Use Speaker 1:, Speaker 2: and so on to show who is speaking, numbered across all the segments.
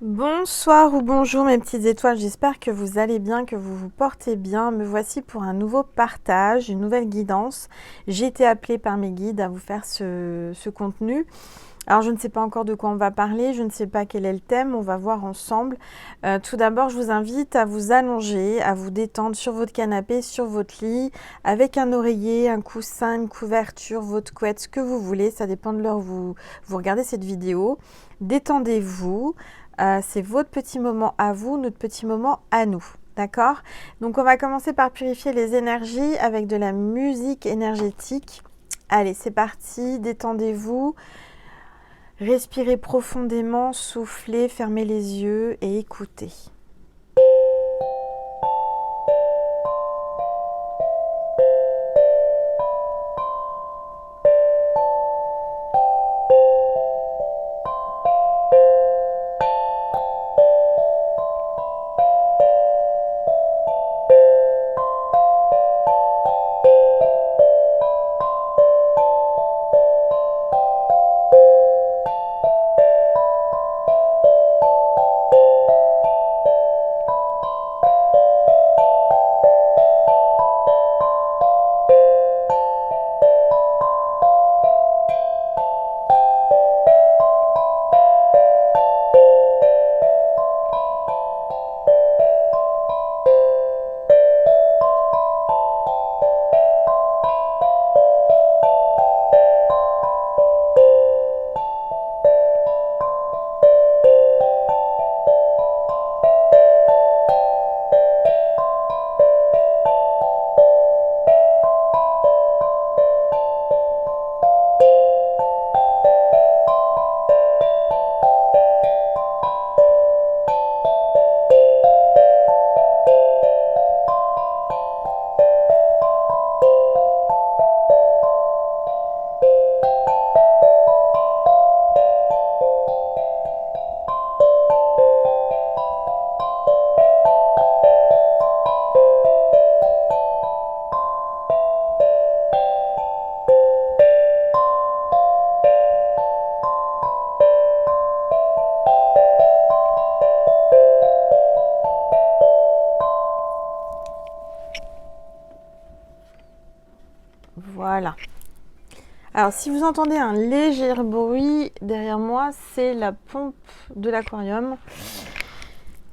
Speaker 1: Bonsoir ou bonjour mes petites étoiles, j'espère que vous allez bien, que vous vous portez bien. Me voici pour un nouveau partage, une nouvelle guidance. J'ai été appelée par mes guides à vous faire ce contenu. Alors je ne sais pas encore de quoi on va parler, je ne sais pas quel est le thème, on va voir ensemble. Tout d'abord, je vous invite à vous allonger, à vous détendre sur votre canapé, sur votre lit, avec un oreiller, un coussin, une couverture, votre couette, ce que vous voulez, ça dépend de l'heure où vous regardez cette vidéo. Détendez-vous. C'est votre petit moment à vous, notre petit moment à nous. D'accord? Donc on va commencer par purifier les énergies avec de la musique énergétique. Allez, c'est parti, détendez-vous. Respirez profondément, soufflez, fermez les yeux et écoutez. Voilà. Alors, si vous entendez un léger bruit derrière moi, c'est la pompe de l'aquarium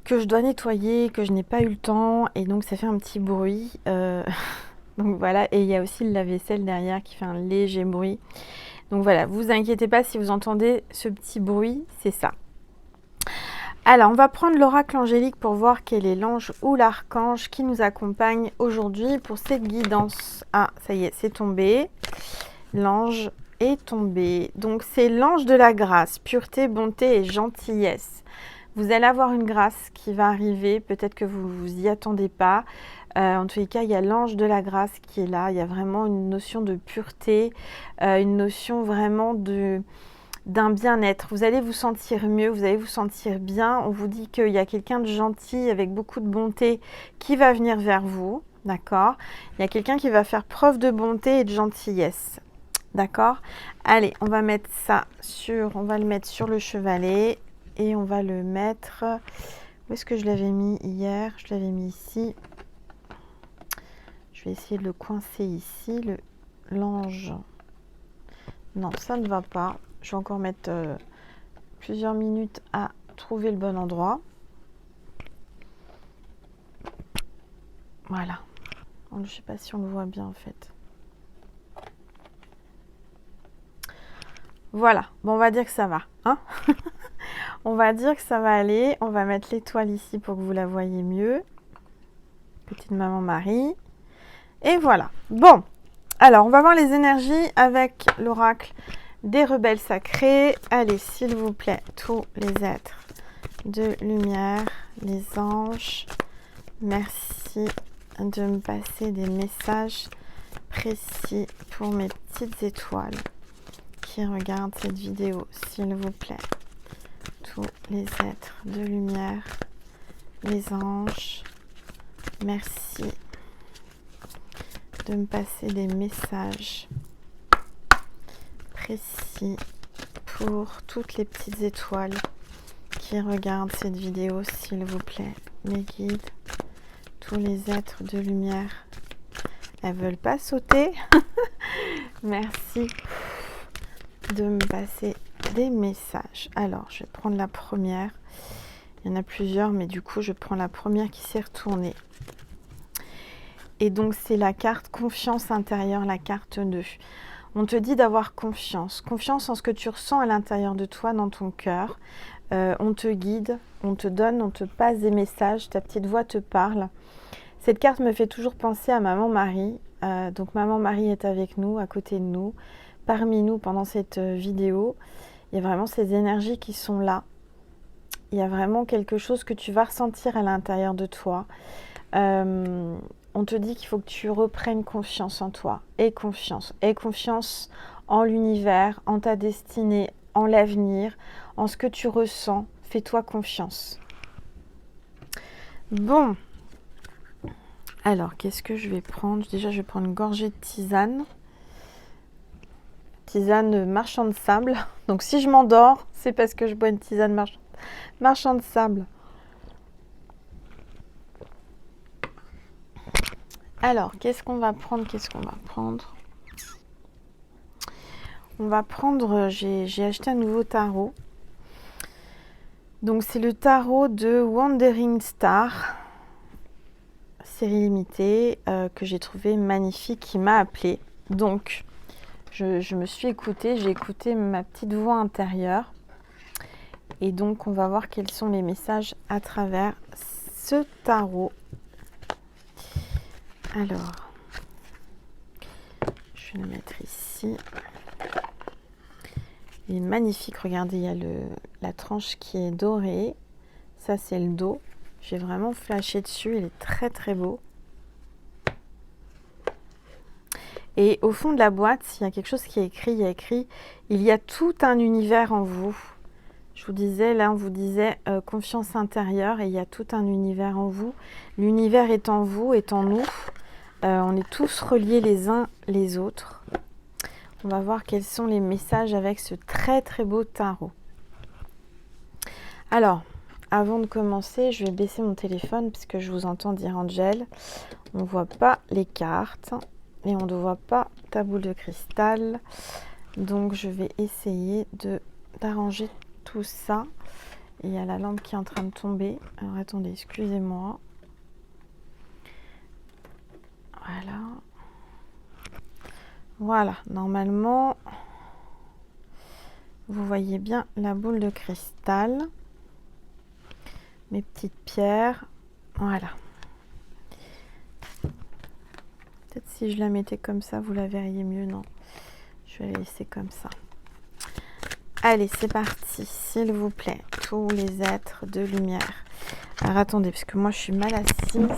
Speaker 1: que je dois nettoyer, que je n'ai pas eu le temps, et donc ça fait un petit bruit. Donc voilà, et il y a aussi le lave-vaisselle derrière qui fait un léger bruit. Donc voilà, vous inquiétez pas si vous entendez ce petit bruit, c'est ça. Alors, on va prendre l'oracle angélique pour voir quel est l'ange ou l'archange qui nous accompagne aujourd'hui pour cette guidance. Ah, ça y est, c'est tombé. L'ange est tombé. Donc, c'est l'ange de la grâce, pureté, bonté et gentillesse. Vous allez avoir une grâce qui va arriver, peut-être que vous ne vous y attendez pas. En tous les cas, il y a l'ange de la grâce qui est là. Il y a vraiment une notion de pureté, une notion vraiment d'un bien-être. Vous allez vous sentir mieux, vous allez vous sentir bien. On vous dit qu'il y a quelqu'un de gentil avec beaucoup de bonté qui va venir vers vous. D'accord? Il y a quelqu'un qui va faire preuve de bonté et de gentillesse. D'accord? Allez, on va mettre ça on va le mettre sur le chevalet et on va le mettre. Où est-ce que je l'avais mis hier? Je l'avais mis ici. Je vais essayer de le coincer ici. L'ange. Non, ça ne va pas. Je vais encore mettre plusieurs minutes à trouver le bon endroit. Voilà. Je ne sais pas si on le voit bien en fait. Voilà. Bon, on va dire que ça va. Hein. On va dire que ça va aller. On va mettre l'étoile ici pour que vous la voyez mieux. Petite maman Marie. Et voilà. Bon. Alors, on va voir les énergies avec l'oracle des rebelles sacrés. Allez, s'il vous plaît, tous les êtres de lumière, les anges, merci de me passer des messages précis pour mes petites étoiles qui regardent cette vidéo, s'il vous plaît. Tous les êtres de lumière, les anges, merci de me passer des messages précis pour toutes les petites étoiles qui regardent cette vidéo, s'il vous plaît. Mes guides, tous les êtres de lumière. Elles veulent pas sauter. Merci de me passer des messages. Alors, je vais prendre la première. Il y en a plusieurs, mais du coup, je prends la première qui s'est retournée. Et donc, c'est la carte confiance intérieure, la carte 2. On te dit d'avoir confiance. Confiance en ce que tu ressens à l'intérieur de toi, dans ton cœur. On te guide, on te donne, on te passe des messages. Ta petite voix te parle. Cette carte me fait toujours penser à Maman Marie. Donc, Maman Marie est avec nous, à côté de nous, parmi nous pendant cette vidéo. Il y a vraiment ces énergies qui sont là. Il y a vraiment quelque chose que tu vas ressentir à l'intérieur de toi. On te dit qu'il faut que tu reprennes confiance en toi. Et confiance en l'univers, en ta destinée, en l'avenir, en ce que tu ressens. Fais-toi confiance. Bon. Alors, qu'est-ce que je vais prendre? Déjà, je vais prendre une gorgée de tisane. Tisane marchand de sable. Donc, si je m'endors, c'est parce que je bois une tisane marchand de sable. Alors, qu'est-ce qu'on va prendre? On va prendre, j'ai acheté un nouveau tarot. Donc, c'est le tarot de Wandering Star, série limitée, que j'ai trouvé magnifique, qui m'a appelée. Donc, je me suis écoutée, j'ai écouté ma petite voix intérieure. Et donc, on va voir quels sont les messages à travers ce tarot. Alors, je vais le mettre ici. Il est magnifique, regardez, il y a la tranche qui est dorée. Ça, c'est le dos. J'ai vraiment flashé dessus, il est très très beau. Et au fond de la boîte, il y a quelque chose qui est écrit, il y a écrit « Il y a tout un univers en vous ». Je vous disais, là, on vous disait confiance intérieure et il y a tout un univers en vous. L'univers est en vous, est en nous. On est tous reliés les uns les autres. On va voir quels sont les messages avec ce très très beau tarot. Alors, avant de commencer, je vais baisser mon téléphone parce que je vous entends dire Angel. On ne voit pas les cartes et on ne voit pas ta boule de cristal. Donc, je vais essayer d'arranger tout ça. Et il y a la lampe qui est en train de tomber. Alors, attendez, excusez-moi. Voilà. Voilà, normalement, vous voyez bien la boule de cristal. Mes petites pierres. Voilà. Peut-être si je la mettais comme ça, vous la verriez mieux. Non, je vais la laisser comme ça. Allez, c'est parti, s'il vous plaît. Tous les êtres de lumière. Alors, attendez, parce que moi, je suis mal assise.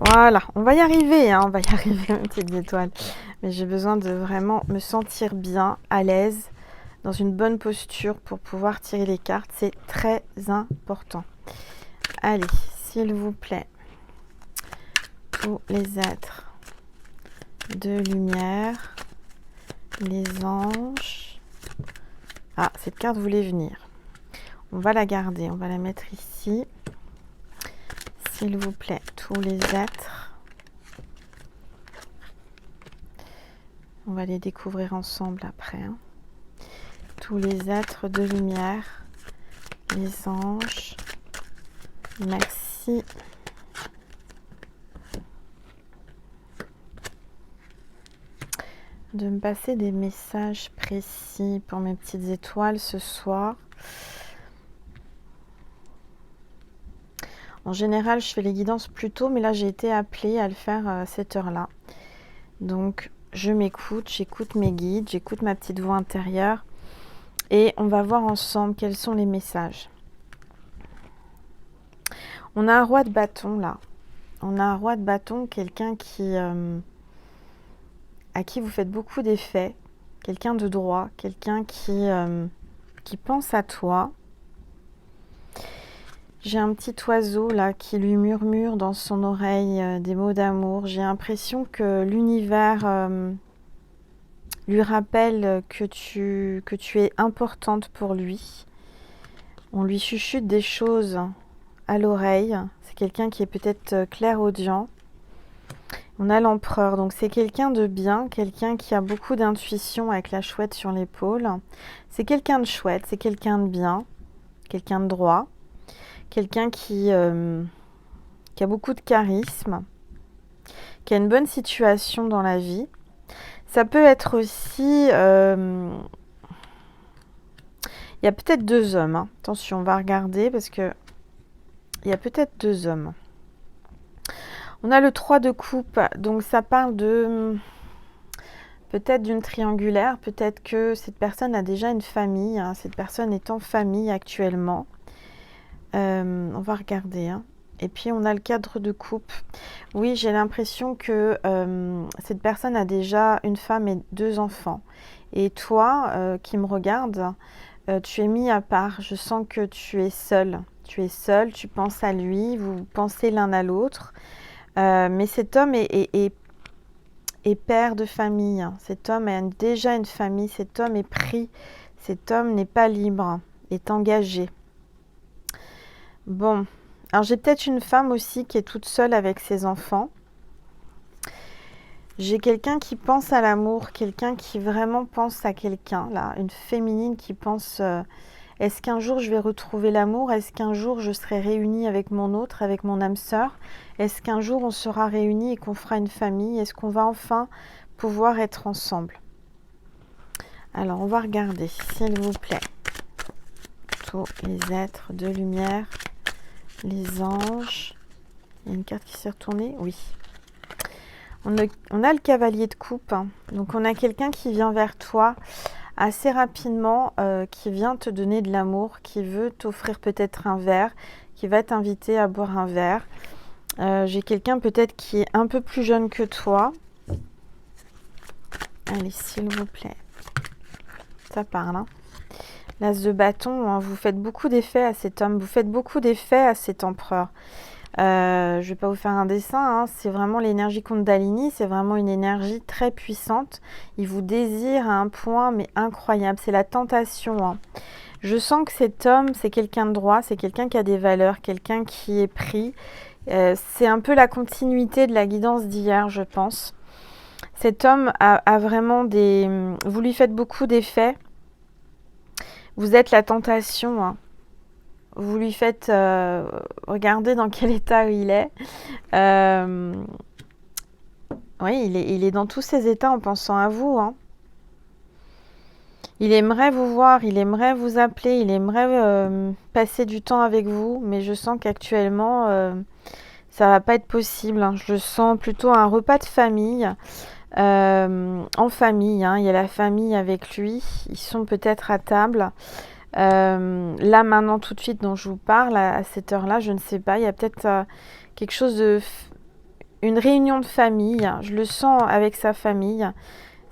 Speaker 1: Voilà, on va y arriver, hein, on va y arriver, mes petites étoiles. Mais j'ai besoin de vraiment me sentir bien, à l'aise, dans une bonne posture pour pouvoir tirer les cartes. C'est très important. Allez, s'il vous plaît, tous les êtres de lumière, les anges. Ah, cette carte voulait venir. On va la garder, on va la mettre ici. S'il vous plaît, tous les êtres. On va les découvrir ensemble après. Hein. Tous les êtres de lumière, les anges. Merci. De me passer des messages précis pour mes petites étoiles ce soir. En général, je fais les guidances plus tôt, mais là, j'ai été appelée à le faire à cette heure-là. Donc, je m'écoute, j'écoute mes guides, j'écoute ma petite voix intérieure et on va voir ensemble quels sont les messages. On a un roi de bâton, là. On a un roi de bâton, quelqu'un à qui vous faites beaucoup d'effets, quelqu'un de droit, quelqu'un qui pense à toi. J'ai un petit oiseau là qui lui murmure dans son oreille des mots d'amour. J'ai l'impression que l'univers lui rappelle que tu es importante pour lui. On lui chuchote des choses à l'oreille. C'est quelqu'un qui est peut-être clairaudient. On a l'empereur, donc c'est quelqu'un de bien, quelqu'un qui a beaucoup d'intuition avec la chouette sur l'épaule. C'est quelqu'un de chouette, c'est quelqu'un de bien, quelqu'un de droit, quelqu'un qui a beaucoup de charisme, qui a une bonne situation dans la vie. Ça peut être aussi... il y a peut-être deux hommes. Hein. Attention, on va regarder parce que il y a peut-être deux hommes. On a le 3 de coupe, donc ça parle de peut-être d'une triangulaire, peut-être que cette personne a déjà une famille, hein, cette personne est en famille actuellement. On va regarder. Hein. Et puis on a le 4 de coupe. Oui, j'ai l'impression que cette personne a déjà une femme et deux enfants. Et toi, qui me regardes, tu es mis à part. Je sens que tu es seul. Tu es seul, tu penses à lui, vous pensez l'un à l'autre. Mais cet homme est père de famille. Cet homme a déjà une famille. Cet homme est pris. Cet homme n'est pas libre, est engagé. Bon, alors j'ai peut-être une femme aussi qui est toute seule avec ses enfants. J'ai quelqu'un qui pense à l'amour, quelqu'un qui vraiment pense à quelqu'un, là, une féminine qui pense est-ce qu'un jour je vais retrouver l'amour? Est-ce qu'un jour je serai réunie avec mon autre, avec mon âme sœur? Est-ce qu'un jour on sera réunis et qu'on fera une famille? Est-ce qu'on va enfin pouvoir être ensemble? Alors on va regarder, s'il vous plaît. Tous les êtres de lumière, les anges. Il y a une carte qui s'est retournée? Oui. On a le cavalier de coupe. Hein. Donc on a quelqu'un qui vient vers toi assez rapidement, qui vient te donner de l'amour, qui veut t'offrir peut-être un verre, qui va t'inviter à boire un verre. J'ai quelqu'un peut-être qui est un peu plus jeune que toi. Allez, s'il vous plaît. Ça parle. Hein. L'as de bâton, hein, vous faites beaucoup d'effets à cet homme, vous faites beaucoup d'effets à cet empereur. Je ne vais pas vous faire un dessin, hein, c'est vraiment l'énergie Kundalini, c'est vraiment une énergie très puissante. Il vous désire à un point mais incroyable, c'est la tentation. Hein. Je sens que cet homme, c'est quelqu'un de droit, c'est quelqu'un qui a des valeurs, quelqu'un qui est pris. C'est un peu la continuité de la guidance d'hier, je pense. Cet homme a vraiment des... Vous lui faites beaucoup d'effets. Vous êtes la tentation, hein. Vous lui faites regarder dans quel état il est. Oui, il est dans tous ses états en pensant à vous. Hein. Il aimerait vous voir, il aimerait vous appeler, il aimerait passer du temps avec vous, mais je sens qu'actuellement, ça va pas être possible. Hein. Je sens plutôt un repas de famille. En famille, hein. Il y a la famille avec lui, ils sont peut-être à table. Là maintenant tout de suite dont je vous parle à cette heure là je ne sais pas, il y a peut-être quelque chose de une réunion de famille, je le sens avec sa famille.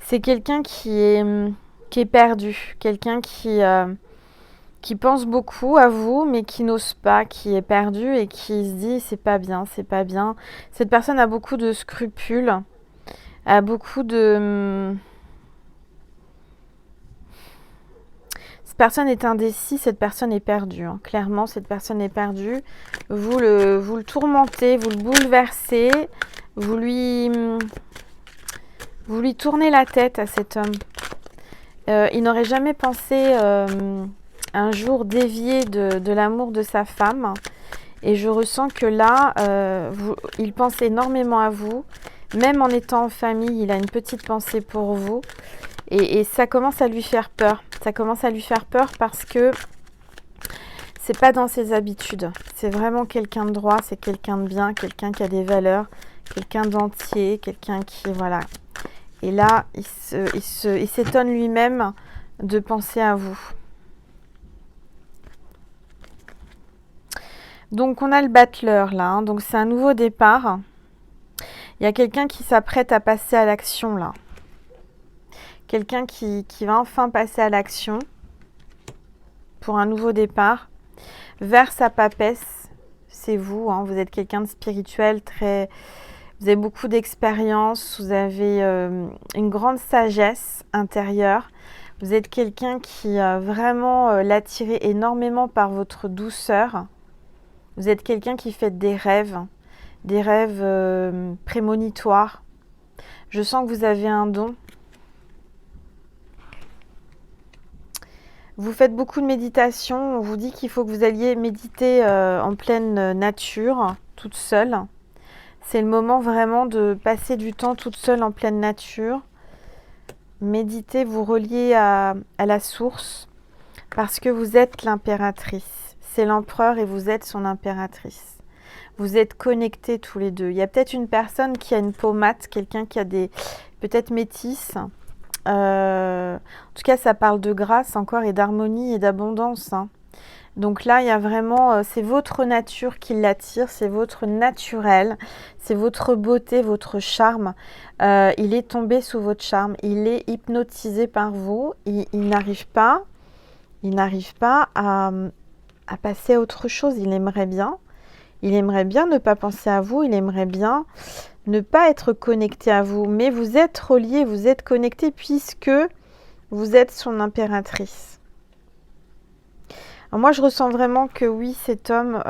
Speaker 1: C'est quelqu'un qui est perdu, quelqu'un qui pense beaucoup à vous mais qui n'ose pas, qui est perdu et qui se dit c'est pas bien, c'est pas bien. Cette personne a beaucoup de scrupules, a beaucoup de personne est indécis, cette personne est perdue. Hein. Clairement, cette personne est perdue. Vous le tourmentez, vous le bouleversez, vous lui tournez la tête à cet homme. Il n'aurait jamais pensé un jour dévier de l'amour de sa femme. Et je ressens que là, il pense énormément à vous. Même en étant en famille, il a une petite pensée pour vous. Et ça commence à lui faire peur. Ça commence à lui faire peur parce que c'est pas dans ses habitudes. C'est vraiment quelqu'un de droit, c'est quelqu'un de bien, quelqu'un qui a des valeurs, quelqu'un d'entier, quelqu'un qui... Voilà. Et là, il s'étonne lui-même de penser à vous. Donc, on a le battleur là. Hein. Donc, c'est un nouveau départ. Il y a quelqu'un qui s'apprête à passer à l'action là. Quelqu'un qui va enfin passer à l'action pour un nouveau départ vers sa papesse. C'est vous, hein, vous êtes quelqu'un de spirituel, très... Vous avez beaucoup d'expérience, vous avez une grande sagesse intérieure. Vous êtes quelqu'un qui vraiment l'attirez énormément par votre douceur. Vous êtes quelqu'un qui fait des rêves prémonitoires. Je sens que vous avez un don. Vous faites beaucoup de méditation. On vous dit qu'il faut que vous alliez méditer en pleine nature, toute seule. C'est le moment vraiment de passer du temps toute seule en pleine nature. Méditez, vous reliez à la source parce que vous êtes l'impératrice. C'est l'empereur et vous êtes son impératrice. Vous êtes connectés tous les deux. Il y a peut-être une personne qui a une peau mate, quelqu'un qui a des peut-être métis. En tout cas, ça parle de grâce encore et d'harmonie et d'abondance. Donc là, il y a vraiment, c'est votre nature qui l'attire, c'est votre naturel, c'est votre beauté, votre charme. Il est tombé sous votre charme, il est hypnotisé par vous, il n'arrive pas à passer à autre chose. Il aimerait bien ne pas penser à vous, il aimerait bien ne pas être connecté à vous, mais vous êtes reliés, vous êtes connectés puisque vous êtes son impératrice. Alors moi, je ressens vraiment que oui, cet homme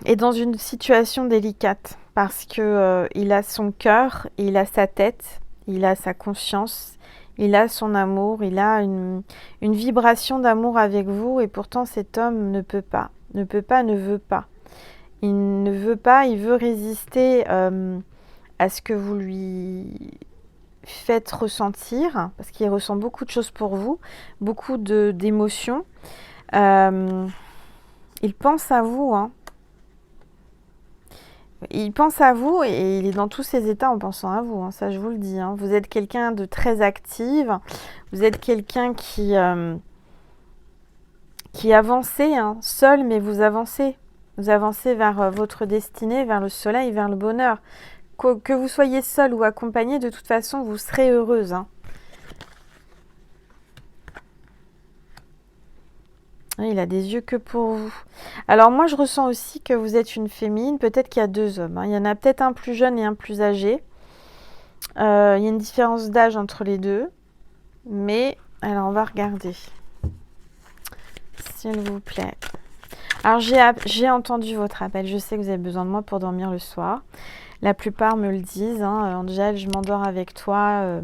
Speaker 1: est dans une situation délicate parce que il a son cœur, il a sa tête, il a sa conscience, il a son amour, il a une vibration d'amour avec vous et pourtant cet homme ne peut pas, ne veut pas. Il ne veut pas, il veut résister à ce que vous lui faites ressentir, parce qu'il ressent beaucoup de choses pour vous, beaucoup d'émotions. Il pense à vous, Il pense à vous et il est dans tous ses états en pensant à vous, ça je vous le dis. Vous êtes quelqu'un de très active, vous êtes quelqu'un qui avancez, seul, mais vous avancez. Vous avancez vers votre destinée, vers le soleil, vers le bonheur. Que vous soyez seul ou accompagné, de toute façon, vous serez heureuse. Il a des yeux que pour vous. Alors moi, je ressens aussi que vous êtes une féminine. Peut-être qu'il y a deux hommes. Il y en a peut-être un plus jeune et un plus âgé. Il y a une différence d'âge entre les deux. Mais, alors on va regarder. S'il vous plaît. Alors j'ai entendu votre appel. Je sais que vous avez besoin de moi pour dormir le soir. La plupart me le disent. Angèle, je m'endors avec toi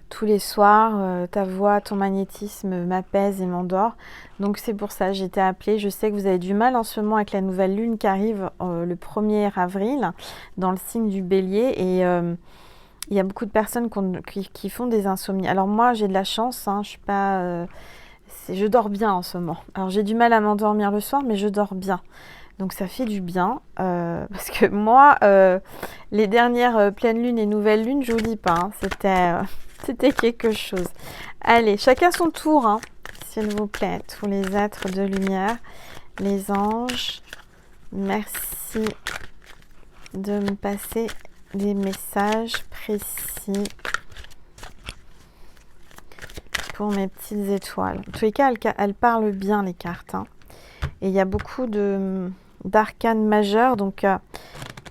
Speaker 1: tous les soirs. Ta voix, ton magnétisme m'apaise et m'endort. Donc c'est pour ça, j'ai été appelée. Je sais que vous avez du mal en ce moment avec la nouvelle lune qui arrive le 1er avril dans le signe du bélier. Et il y a beaucoup de personnes qui font des insomnies. Alors moi, j'ai de la chance. Je suis pas... je dors bien en ce moment. Alors j'ai du mal à m'endormir le soir, mais je dors bien. Donc ça fait du bien. Parce que moi, les dernières pleines lunes et nouvelles lunes, je vous dis pas. C'était quelque chose. Allez, chacun son tour. S'il vous plaît. Tous les êtres de lumière. Les anges. Merci de me passer des messages précis pour mes petites étoiles. En tous les cas, elles parlent bien les cartes. Et il y a beaucoup d'arcanes majeures, donc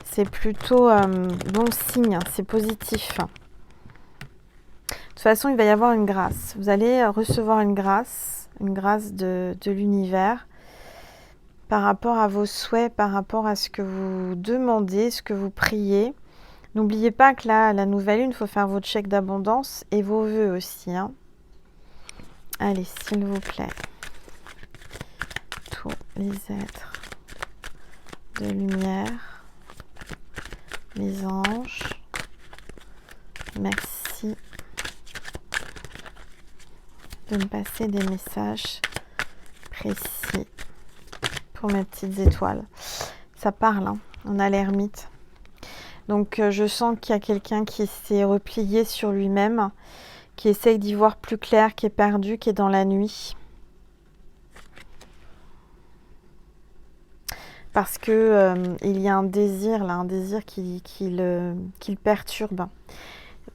Speaker 1: c'est plutôt bon signe, c'est positif. De toute façon, il va y avoir une grâce. Vous allez recevoir une grâce de l'univers par rapport à vos souhaits, par rapport à ce que vous demandez, ce que vous priez. N'oubliez pas que là, la nouvelle lune, il faut faire votre chèque d'abondance et vos vœux aussi. Allez, s'il vous plaît. Tous les êtres de lumière, les anges, merci de me passer des messages précis pour mes petites étoiles. Ça parle, on a l'ermite. Donc je sens qu'il y a quelqu'un qui s'est replié sur lui-même, qui essaye d'y voir plus clair, qui est perdu, qui est dans la nuit. Parce que il y a un désir là, un désir qui le perturbe.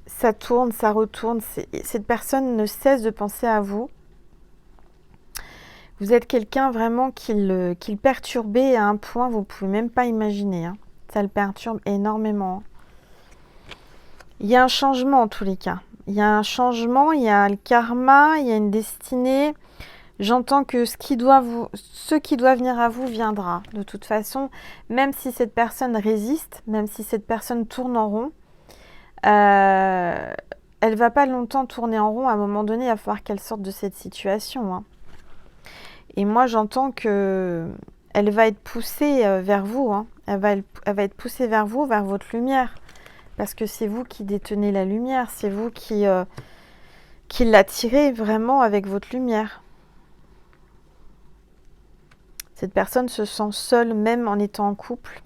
Speaker 1: Ça tourne, ça retourne. Cette personne ne cesse de penser à vous. Vous êtes quelqu'un vraiment qui le perturbait à un point, vous ne pouvez même pas imaginer. Hein. Ça le perturbe énormément. Il y a un changement en tous les cas. Il y a un changement, il y a le karma, il y a une destinée. J'entends que ce qui doit venir à vous viendra. De toute façon, même si cette personne résiste, même si cette personne tourne en rond, elle va pas longtemps tourner en rond. À un moment donné, il va falloir qu'elle sorte de cette situation. Hein. Et moi, j'entends que elle va être poussée vers vous. Hein. Elle va être poussée vers vous, vers votre lumière. Parce que c'est vous qui détenez la lumière. C'est vous qui l'attirez vraiment avec votre lumière. Cette personne se sent seule, même en étant en couple.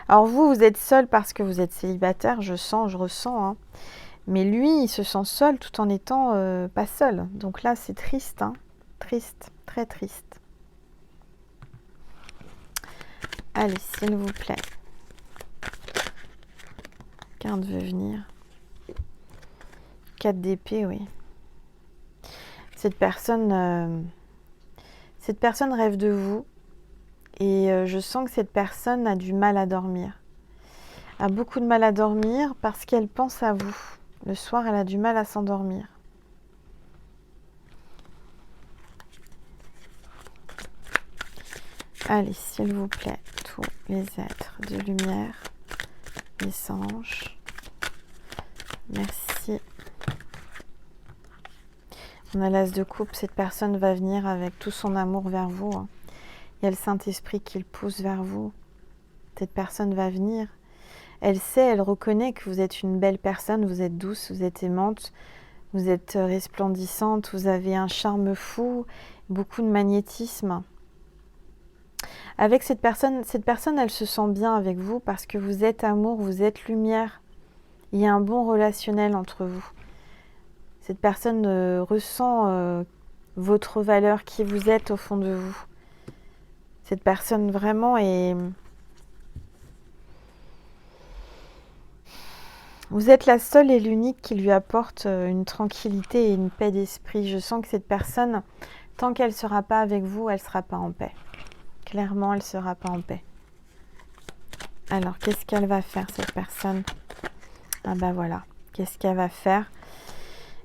Speaker 1: Alors vous êtes seul parce que vous êtes célibataire, je ressens. Hein. Mais lui, il se sent seul tout en étant pas seul. Donc là, c'est triste. Hein. Triste, très triste. Allez, s'il vous plaît. Carte veut venir. 4 d'épée, oui. Cette personne rêve de vous. Et je sens que cette personne a du mal à dormir. A beaucoup de mal à dormir parce qu'elle pense à vous. Le soir, elle a du mal à s'endormir. Allez, s'il vous plaît, tous les êtres de lumière, les anges. Merci. On a l'as de coupe. Cette personne va venir avec tout son amour vers vous. Hein. Il y a le Saint-Esprit qui le pousse vers vous. Cette personne va venir. Elle sait, elle reconnaît que vous êtes une belle personne, vous êtes douce, vous êtes aimante, vous êtes resplendissante, vous avez un charme fou, beaucoup de magnétisme. Avec cette personne, elle se sent bien avec vous parce que vous êtes amour, vous êtes lumière. Il y a un bon relationnel entre vous. Cette personne ressent votre valeur, qui vous êtes au fond de vous. Cette personne vraiment est... Vous êtes la seule et l'unique qui lui apporte une tranquillité et une paix d'esprit. Je sens que cette personne, tant qu'elle ne sera pas avec vous, elle ne sera pas en paix. Clairement, elle ne sera pas en paix. Alors, qu'est-ce qu'elle va faire, cette personne? Ah bah voilà, qu'est-ce qu'elle va faire?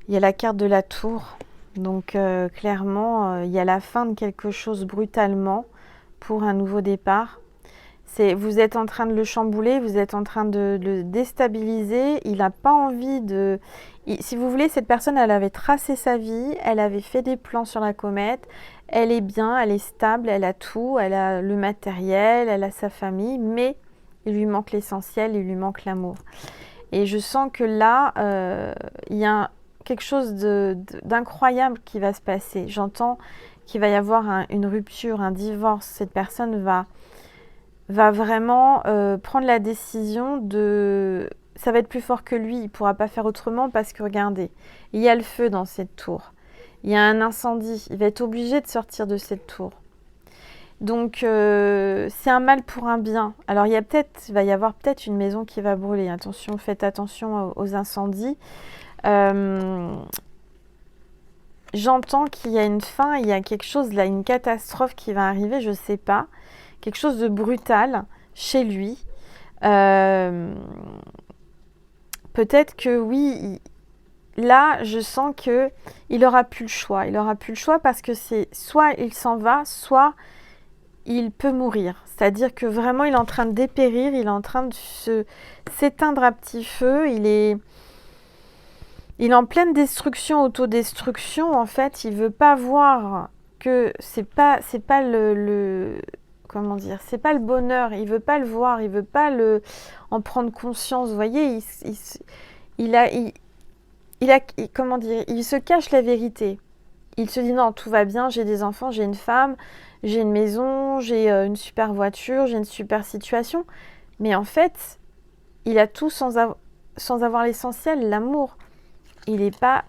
Speaker 1: Il y a la carte de la tour. Donc, clairement, il y a la fin de quelque chose brutalement pour un nouveau départ. Vous êtes en train de le chambouler, vous êtes en train de le déstabiliser. Il n'a pas envie de... Si vous voulez, cette personne, elle avait tracé sa vie, elle avait fait des plans sur la comète. Elle est bien, elle est stable, elle a tout, elle a le matériel, elle a sa famille, mais il lui manque l'essentiel, il lui manque l'amour. Et je sens que là, il y a quelque chose d'incroyable qui va se passer. J'entends qu'il va y avoir une rupture, un divorce. Cette personne va vraiment prendre la décision de... Ça va être plus fort que lui, il ne pourra pas faire autrement parce que, regardez, il y a le feu dans cette tour. Il y a un incendie, il va être obligé de sortir de cette tour. Donc, c'est un mal pour un bien. Alors, il va y avoir peut-être une maison qui va brûler. Attention, faites attention aux incendies. J'entends qu'il y a une fin, il y a quelque chose là, une catastrophe qui va arriver, je ne sais pas. Quelque chose de brutal chez lui. Peut-être que oui, là, je sens qu'il n'aura plus le choix. Il n'aura plus le choix parce que c'est soit il s'en va, soit il peut mourir. C'est-à-dire que vraiment, il est en train de dépérir, il est en train de s'éteindre à petit feu. Il est en pleine destruction, autodestruction. En fait, il ne veut pas voir que c'est pas comment dire, c'est pas le bonheur, il veut pas le voir, il veut pas en prendre conscience, vous voyez, comment dire, il se cache la vérité. Il se dit non, tout va bien, j'ai des enfants, j'ai une femme, j'ai une maison, j'ai une super voiture, j'ai une super situation. Mais en fait, il a tout sans avoir l'essentiel, l'amour. Il est pas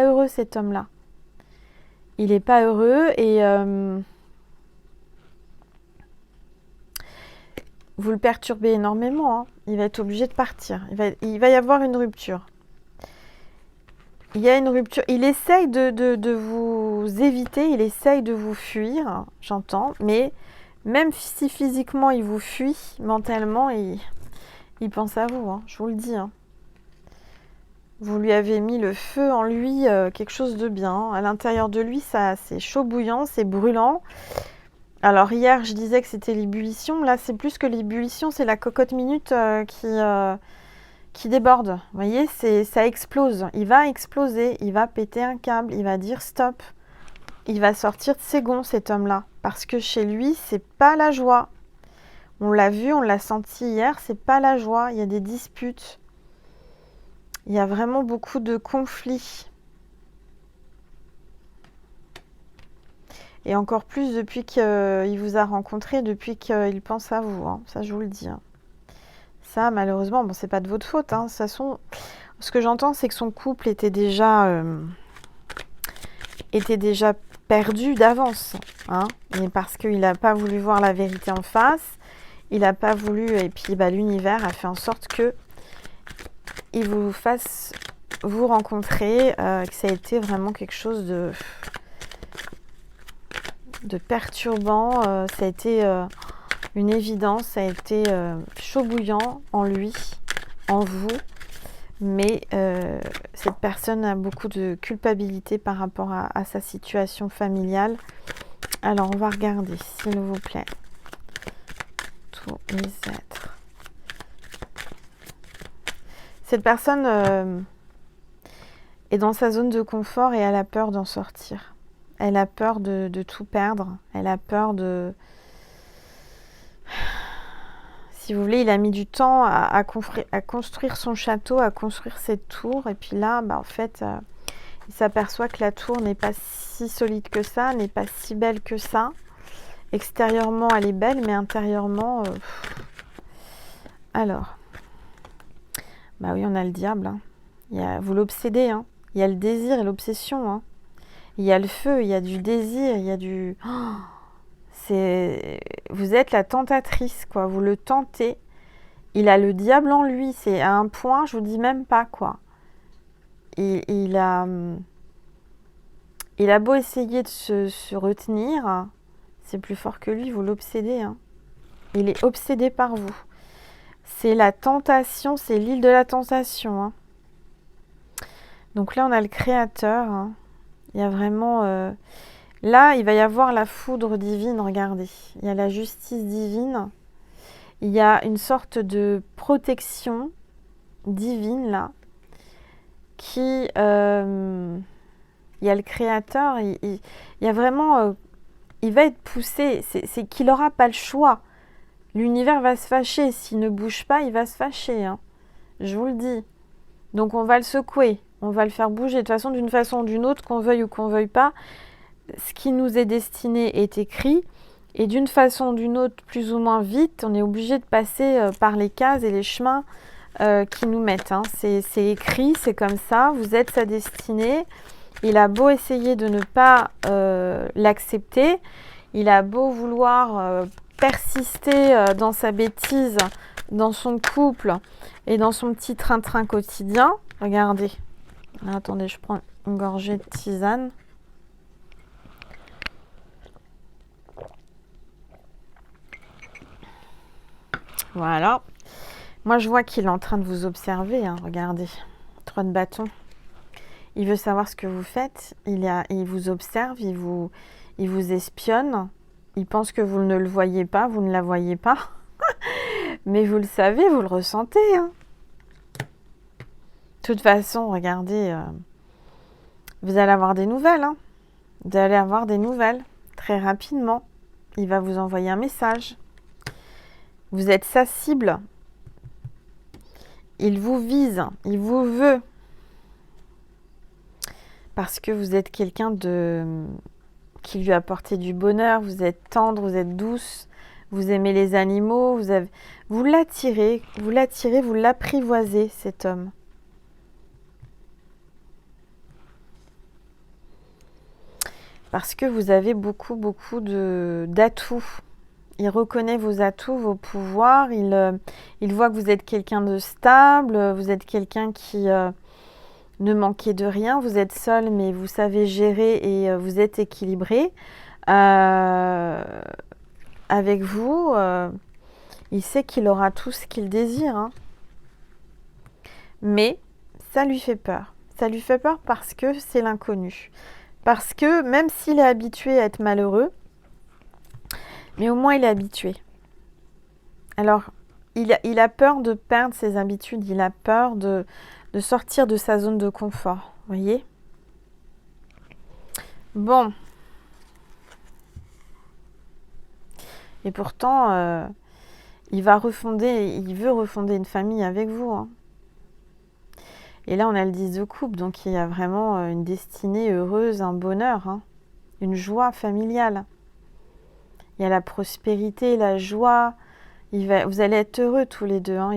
Speaker 1: heureux, cet homme-là. Il n'est pas heureux et vous le perturbez énormément. Hein. Il va être obligé de partir. Il va y avoir une rupture. Il y a une rupture. Il essaye de vous vous éviter, il essaye de vous fuir, j'entends, mais même si physiquement il vous fuit, mentalement, il pense à vous, hein, je vous le dis. Hein. Vous lui avez mis le feu en lui, quelque chose de bien. À l'intérieur de lui, ça, c'est chaud bouillant, c'est brûlant. Alors hier, je disais que c'était l'ébullition. Là, c'est plus que l'ébullition, c'est la cocotte minute qui déborde. Vous voyez, ça explose. Il va exploser, il va péter un câble, il va dire stop. Il va sortir de ses gonds, cet homme-là. Parce que chez lui, c'est pas la joie. On l'a vu, on l'a senti hier, c'est pas la joie. Il y a des disputes. Il y a vraiment beaucoup de conflits. Et encore plus depuis qu'il vous a rencontré, depuis qu'il pense à vous. Hein. Ça, je vous le dis. Hein. Ça, malheureusement, bon, c'est pas de votre faute. Hein. De toute façon, ce que j'entends, c'est que son couple était déjà perdu d'avance. Hein. Et parce qu'il n'a pas voulu voir la vérité en face. Il n'a pas voulu... Et puis, l'univers a fait en sorte que il vous fasse vous rencontrer, que ça a été vraiment quelque chose de perturbant. Ça a été une évidence, ça a été chaud bouillant en lui, en vous. Mais cette personne a beaucoup de culpabilité par rapport à sa situation familiale. Alors, on va regarder, s'il vous plaît. Tous les êtres. Cette personne est dans sa zone de confort et elle a peur d'en sortir. Elle a peur de tout perdre. Elle a peur de... Si vous voulez, il a mis du temps à construire son château, à construire cette tour. Et puis là, en fait, il s'aperçoit que la tour n'est pas si solide que ça, n'est pas si belle que ça. Extérieurement, elle est belle, mais intérieurement... Alors... Bah oui, on a le diable. Hein. Vous l'obsédez. Hein. Il y a le désir et l'obsession. Hein. Il y a le feu, il y a du désir, il y a du... Vous êtes la tentatrice, quoi. Vous le tentez. Il a le diable en lui. C'est à un point, je vous dis même pas, quoi. Il a beau essayer de se retenir, c'est plus fort que lui. Vous l'obsédez. Hein. Il est obsédé par vous. C'est la tentation, c'est l'île de la tentation. Hein. Donc là, on a le créateur. Hein. Il y a vraiment... Là, il va y avoir la foudre divine, regardez. Il y a la justice divine. Il y a une sorte de protection divine, là. Qui... il y a le créateur. Il y a vraiment... il va être poussé. C'est qu'il n'aura pas le choix. L'univers va se fâcher. S'il ne bouge pas, il va se fâcher. Hein. Je vous le dis. Donc, on va le secouer. On va le faire bouger. De toute façon, d'une façon ou d'une autre, qu'on veuille ou qu'on veuille pas, ce qui nous est destiné est écrit. Et d'une façon ou d'une autre, plus ou moins vite, on est obligé de passer par les cases et les chemins qui nous mettent. Hein. C'est écrit, c'est comme ça. Vous êtes sa destinée. Il a beau essayer de ne pas l'accepter. Il a beau vouloir... persister dans sa bêtise, dans son couple et dans son petit train-train quotidien. Regardez. Attendez, je prends une gorgée de tisane. Voilà. Moi, je vois qu'il est en train de vous observer. Hein. Regardez. 3 de bâton. Il veut savoir ce que vous faites. Il vous observe, il vous espionne. Il pense que vous ne le voyez pas, vous ne la voyez pas. Mais vous le savez, vous le ressentez. Hein. De toute façon, regardez, vous allez avoir des nouvelles. Hein. Vous allez avoir des nouvelles très rapidement. Il va vous envoyer un message. Vous êtes sa cible. Il vous vise, il vous veut. Parce que vous êtes quelqu'un qui lui apportez du bonheur, vous êtes tendre, vous êtes douce, vous aimez les animaux, vous l'attirez, vous l'apprivoisez, cet homme. Parce que vous avez beaucoup d'atouts. Il reconnaît vos atouts, vos pouvoirs, il voit que vous êtes quelqu'un de stable, vous êtes quelqu'un qui ne manquez de rien, vous êtes seul, mais vous savez gérer et vous êtes équilibré. Avec vous, il sait qu'il aura tout ce qu'il désire, hein. Mais ça lui fait peur. Ça lui fait peur parce que c'est l'inconnu. Parce que même s'il est habitué à être malheureux, mais au moins il est habitué. Alors, il a peur de perdre ses habitudes, il a peur de sortir de sa zone de confort. Vous voyez? Bon. Et pourtant, il veut refonder une famille avec vous, hein. Et là, on a le 10 de coupe, donc il y a vraiment une destinée heureuse, un bonheur, hein, une joie familiale. Il y a la prospérité, la joie. Vous allez être heureux tous les deux, hein.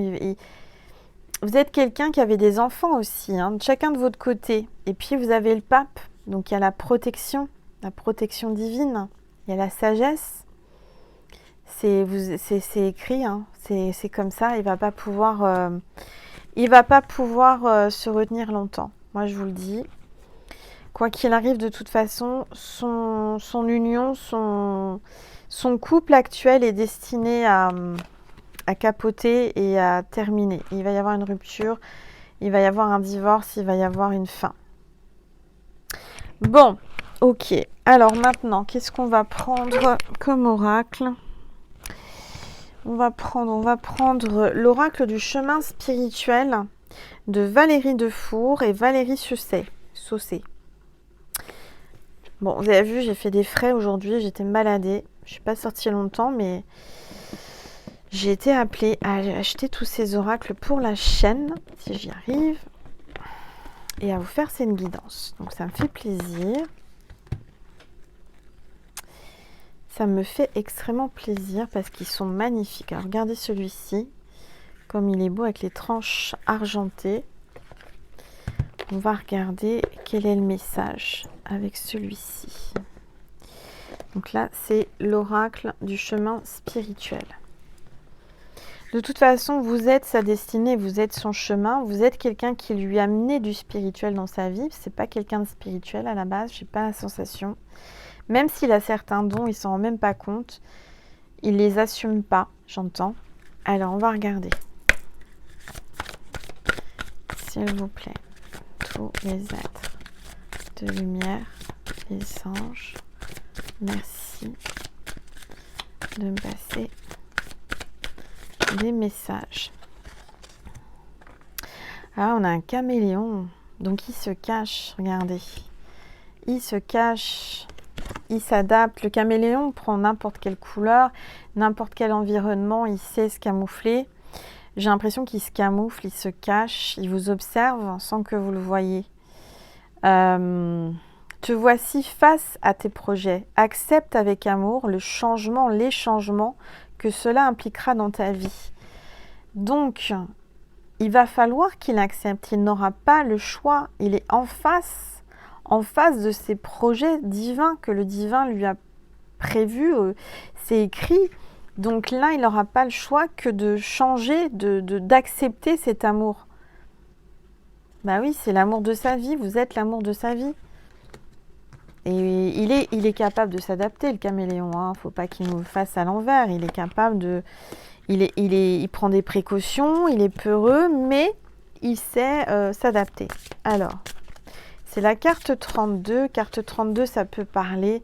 Speaker 1: Vous êtes quelqu'un qui avait des enfants aussi, hein, chacun de votre côté. Et puis, vous avez le pape, donc il y a la protection divine. Il y a la sagesse. C'est écrit, hein, c'est comme ça. Il va pas pouvoir se retenir longtemps. Moi, je vous le dis. Quoi qu'il arrive, de toute façon, son union, son couple actuel est destiné à capoter et à terminer. Il va y avoir une rupture, il va y avoir un divorce, il va y avoir une fin. Bon, ok. Alors maintenant, qu'est-ce qu'on va prendre comme oracle ? On va prendre l'oracle du chemin spirituel de Valérie Defour et Valérie Saucé. Bon, vous avez vu, j'ai fait des frais aujourd'hui, j'étais me balader. Je suis pas sortie longtemps, mais j'ai été appelée à acheter tous ces oracles pour la chaîne, si j'y arrive, et à vous faire cette guidance. Donc ça me fait plaisir. Ça me fait extrêmement plaisir parce qu'ils sont magnifiques. Alors regardez celui-ci, comme il est beau avec les tranches argentées. On va regarder quel est le message avec celui-ci. Donc là, c'est l'oracle du chemin spirituel. De toute façon, vous êtes sa destinée, vous êtes son chemin, vous êtes quelqu'un qui lui a amené du spirituel dans sa vie. C'est pas quelqu'un de spirituel à la base, j'ai pas la sensation. Même s'il a certains dons, il s'en rend même pas compte. Il les assume pas, j'entends. Alors, on va regarder. S'il vous plaît, tous les êtres de lumière, les anges, merci de me passer des messages. Ah, on a un caméléon. Donc, il se cache, regardez. Il se cache. Il s'adapte. Le caméléon prend n'importe quelle couleur, n'importe quel environnement, il sait se camoufler. J'ai l'impression qu'il se camoufle, il se cache, il vous observe sans que vous le voyez. Te voici face à tes projets. Accepte avec amour le changement, les changements que cela impliquera dans ta vie. Donc, il va falloir qu'il accepte. Il n'aura pas le choix. Il est en face de ces projets divins que le divin lui a prévus, c'est écrit. Donc là, il n'aura pas le choix que de changer, d'accepter cet amour. Bah oui, c'est l'amour de sa vie, vous êtes l'amour de sa vie. Et il est capable de s'adapter, le caméléon, hein. Faut pas qu'il nous fasse à l'envers. Il est capable de... Il prend des précautions, il est peureux, mais il sait s'adapter. Alors... c'est la carte 32. Carte 32, ça peut parler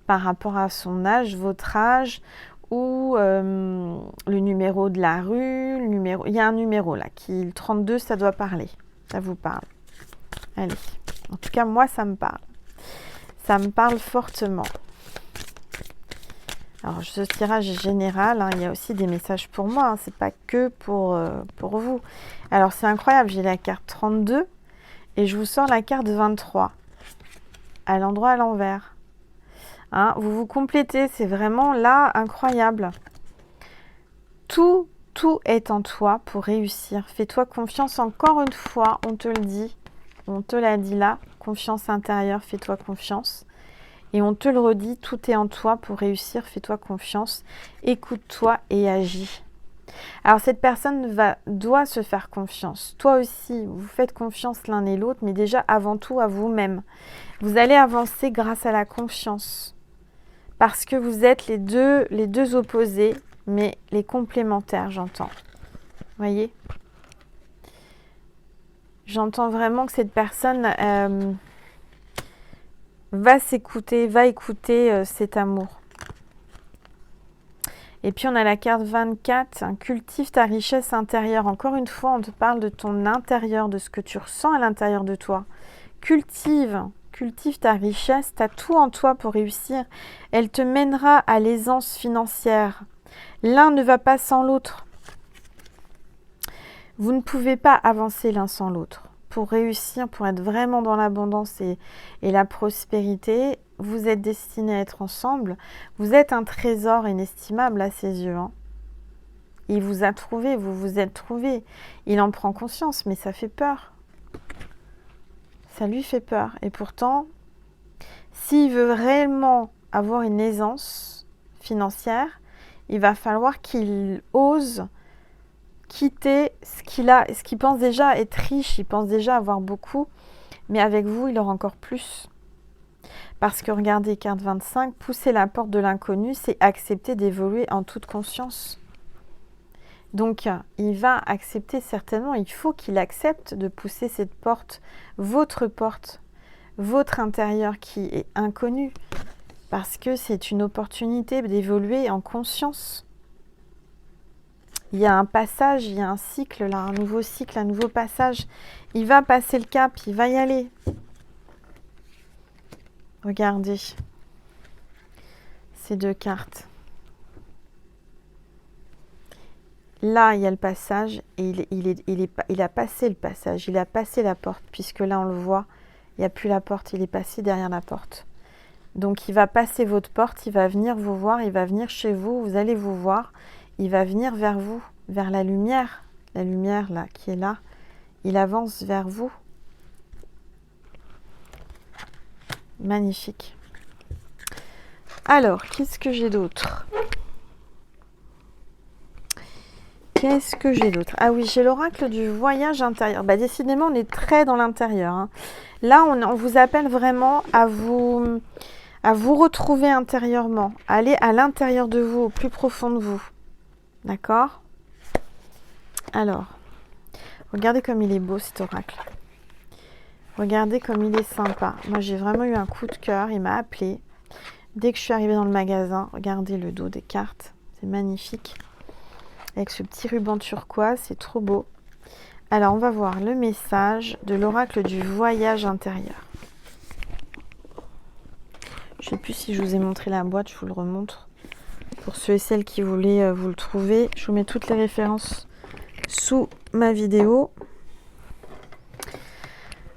Speaker 1: par rapport à son âge, votre âge, ou le numéro de la rue. Il y a un numéro là, le 32, ça doit parler. Ça vous parle. Allez. En tout cas, moi, ça me parle. Ça me parle fortement. Alors, ce tirage est général, hein, il y a aussi des messages pour moi, hein, c'est pas que pour vous. Alors, c'est incroyable, j'ai la carte 32. Et je vous sors la carte 23, à l'endroit à l'envers. Hein, vous vous complétez, c'est vraiment là incroyable. Tout est en toi pour réussir. Fais-toi confiance encore une fois, on te le dit. On te l'a dit là, confiance intérieure, fais-toi confiance. Et on te le redit, tout est en toi pour réussir, fais-toi confiance. Écoute-toi et agis. Alors cette personne doit se faire confiance. Toi aussi, vous faites confiance l'un et l'autre, mais déjà avant tout à vous-même. Vous allez avancer grâce à la confiance. Parce que vous êtes les deux opposés, mais les complémentaires, j'entends. Voyez ? J'entends vraiment que cette personne va écouter cet amour. Et puis on a la carte 24, cultive ta richesse intérieure. Encore une fois, on te parle de ton intérieur, de ce que tu ressens à l'intérieur de toi. Cultive ta richesse, tu as tout en toi pour réussir. Elle te mènera à l'aisance financière. L'un ne va pas sans l'autre. Vous ne pouvez pas avancer l'un sans l'autre. Pour réussir, pour être vraiment dans l'abondance et la prospérité, vous êtes destinés à être ensemble. Vous êtes un trésor inestimable à ses yeux. Il vous a trouvé, vous vous êtes trouvé. Il en prend conscience, mais ça fait peur. Ça lui fait peur. Et pourtant, s'il veut réellement avoir une aisance financière, il va falloir qu'il ose quitter ce qu'il pense déjà être riche, il pense déjà avoir beaucoup, mais avec vous, il aura encore plus. Parce que regardez, carte 25, pousser la porte de l'inconnu, c'est accepter d'évoluer en toute conscience. Donc, il va accepter certainement, il faut qu'il accepte de pousser cette porte, votre intérieur qui est inconnu, parce que c'est une opportunité d'évoluer en conscience. Il y a un passage, il y a un cycle là, un nouveau cycle, un nouveau passage. Il va passer le cap, il va y aller. Regardez ces deux cartes. Là, il y a le passage et il a passé le passage, il a passé la porte, puisque là, on le voit, il n'y a plus la porte, il est passé derrière la porte. Donc, il va passer votre porte, il va venir vous voir, il va venir chez vous, vous allez vous voir, il va venir vers vous, vers la lumière là, qui est là. Il avance vers vous. Magnifique. Alors, qu'est-ce que j'ai d'autre ? Ah oui, j'ai l'oracle du voyage intérieur. Bah, décidément, on est très dans l'intérieur. Hein. Là, on vous appelle vraiment à vous retrouver intérieurement. Aller à l'intérieur de vous, au plus profond de vous. D'accord ? Alors, regardez comme il est beau cet oracle. Regardez comme il est sympa. Moi, j'ai vraiment eu un coup de cœur. Il m'a appelé. Dès que je suis arrivée dans le magasin, regardez le dos des cartes. C'est magnifique. Avec ce petit ruban turquoise, c'est trop beau. Alors, on va voir le message de l'oracle du voyage intérieur. Je ne sais plus si je vous ai montré la boîte, je vous le remontre. Pour ceux et celles qui voulaient vous le trouver, je vous mets toutes les références sous ma vidéo.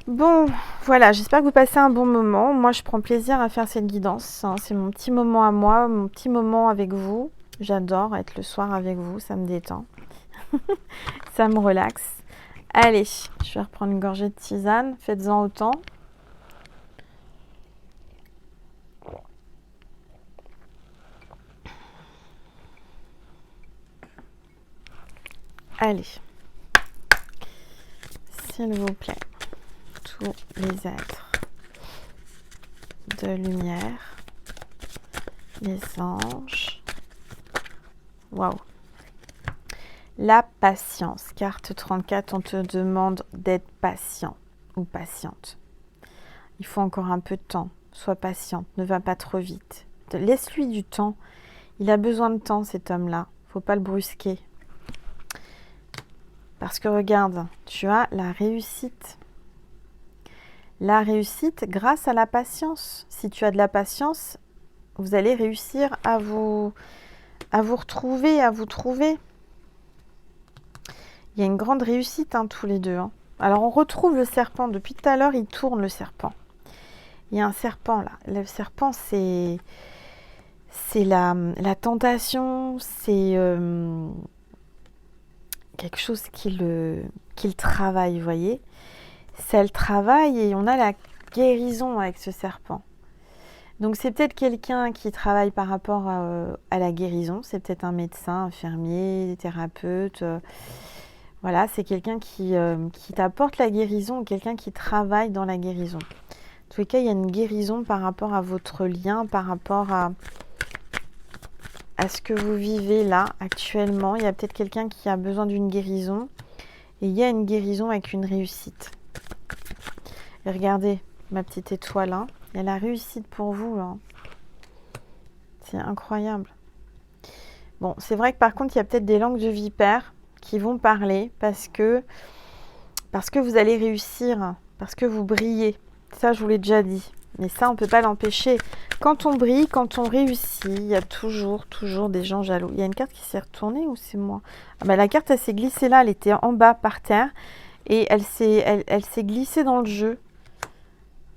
Speaker 1: Bon, voilà, j'espère que vous passez un bon moment. Moi, je prends plaisir à faire cette guidance. Hein. C'est mon petit moment à moi, mon petit moment avec vous. J'adore être le soir avec vous, ça me détend. Ça me relaxe. Allez, je vais reprendre une gorgée de tisane. Faites-en autant. Allez. S'il vous plaît. Tous les êtres de lumière. Les anges. Waouh. La patience. Carte 34, on te demande d'être patient ou patiente. Il faut encore un peu de temps. Sois patiente, ne va pas trop vite. Laisse-lui du temps. Il a besoin de temps, cet homme-là. Faut pas le brusquer. Parce que regarde, tu as la réussite. La réussite grâce à la patience. Si tu as de la patience, vous allez réussir à vous retrouver, à vous trouver. Il y a une grande réussite, hein, tous les deux. Hein. Alors, on retrouve le serpent. Depuis tout à l'heure, il tourne le serpent. Il y a un serpent, là. Le serpent, c'est la tentation, c'est quelque chose qu'il travaille, vous voyez. C'est le travail et on a la guérison avec ce serpent. Donc c'est peut-être quelqu'un qui travaille par rapport à la guérison. C'est peut-être un médecin, infirmier, thérapeute. Voilà, c'est quelqu'un qui t'apporte la guérison ou quelqu'un qui travaille dans la guérison. En tous les cas, il y a une guérison par rapport à votre lien, par rapport à ce que vous vivez là, actuellement. Il y a peut-être quelqu'un qui a besoin d'une guérison. Et il y a une guérison avec une réussite. Et regardez, ma petite étoile, hein. Il y a la réussite pour vous, là. C'est incroyable. Bon, c'est vrai que par contre, il y a peut-être des langues de vipère qui vont parler parce que vous allez réussir, parce que vous brillez. Ça, je vous l'ai déjà dit. Mais ça, on ne peut pas l'empêcher. Quand on brille, quand on réussit, il y a toujours des gens jaloux. Il y a une carte qui s'est retournée ou c'est moi? Ah bah, la carte, elle s'est glissée là. Elle était en bas, par terre. Et elle s'est glissée dans le jeu.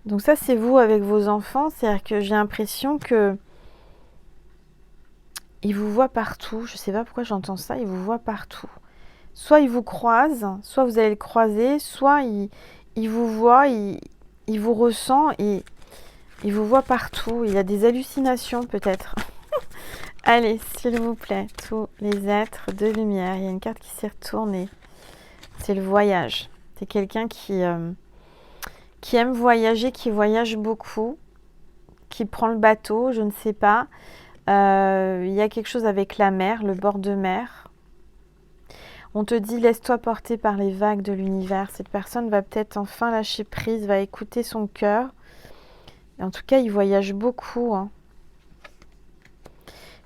Speaker 1: Donc ça, c'est vous avec vos enfants. C'est-à-dire que j'ai l'impression que ils vous voient partout. Je ne sais pas pourquoi j'entends ça. Ils vous voient partout. Soit ils vous croisent, soit vous allez le croiser, soit il vous voit, il vous ressent et il vous voit partout. Il a des hallucinations peut-être. Allez, s'il vous plaît, tous les êtres de lumière. Il y a une carte qui s'est retournée. C'est le voyage. C'est quelqu'un qui aime voyager, qui voyage beaucoup, qui prend le bateau, je ne sais pas. Il y a quelque chose avec la mer, le bord de mer. On te dit, laisse-toi porter par les vagues de l'univers. Cette personne va peut-être enfin lâcher prise, va écouter son cœur. Et en tout cas, il voyage beaucoup, hein.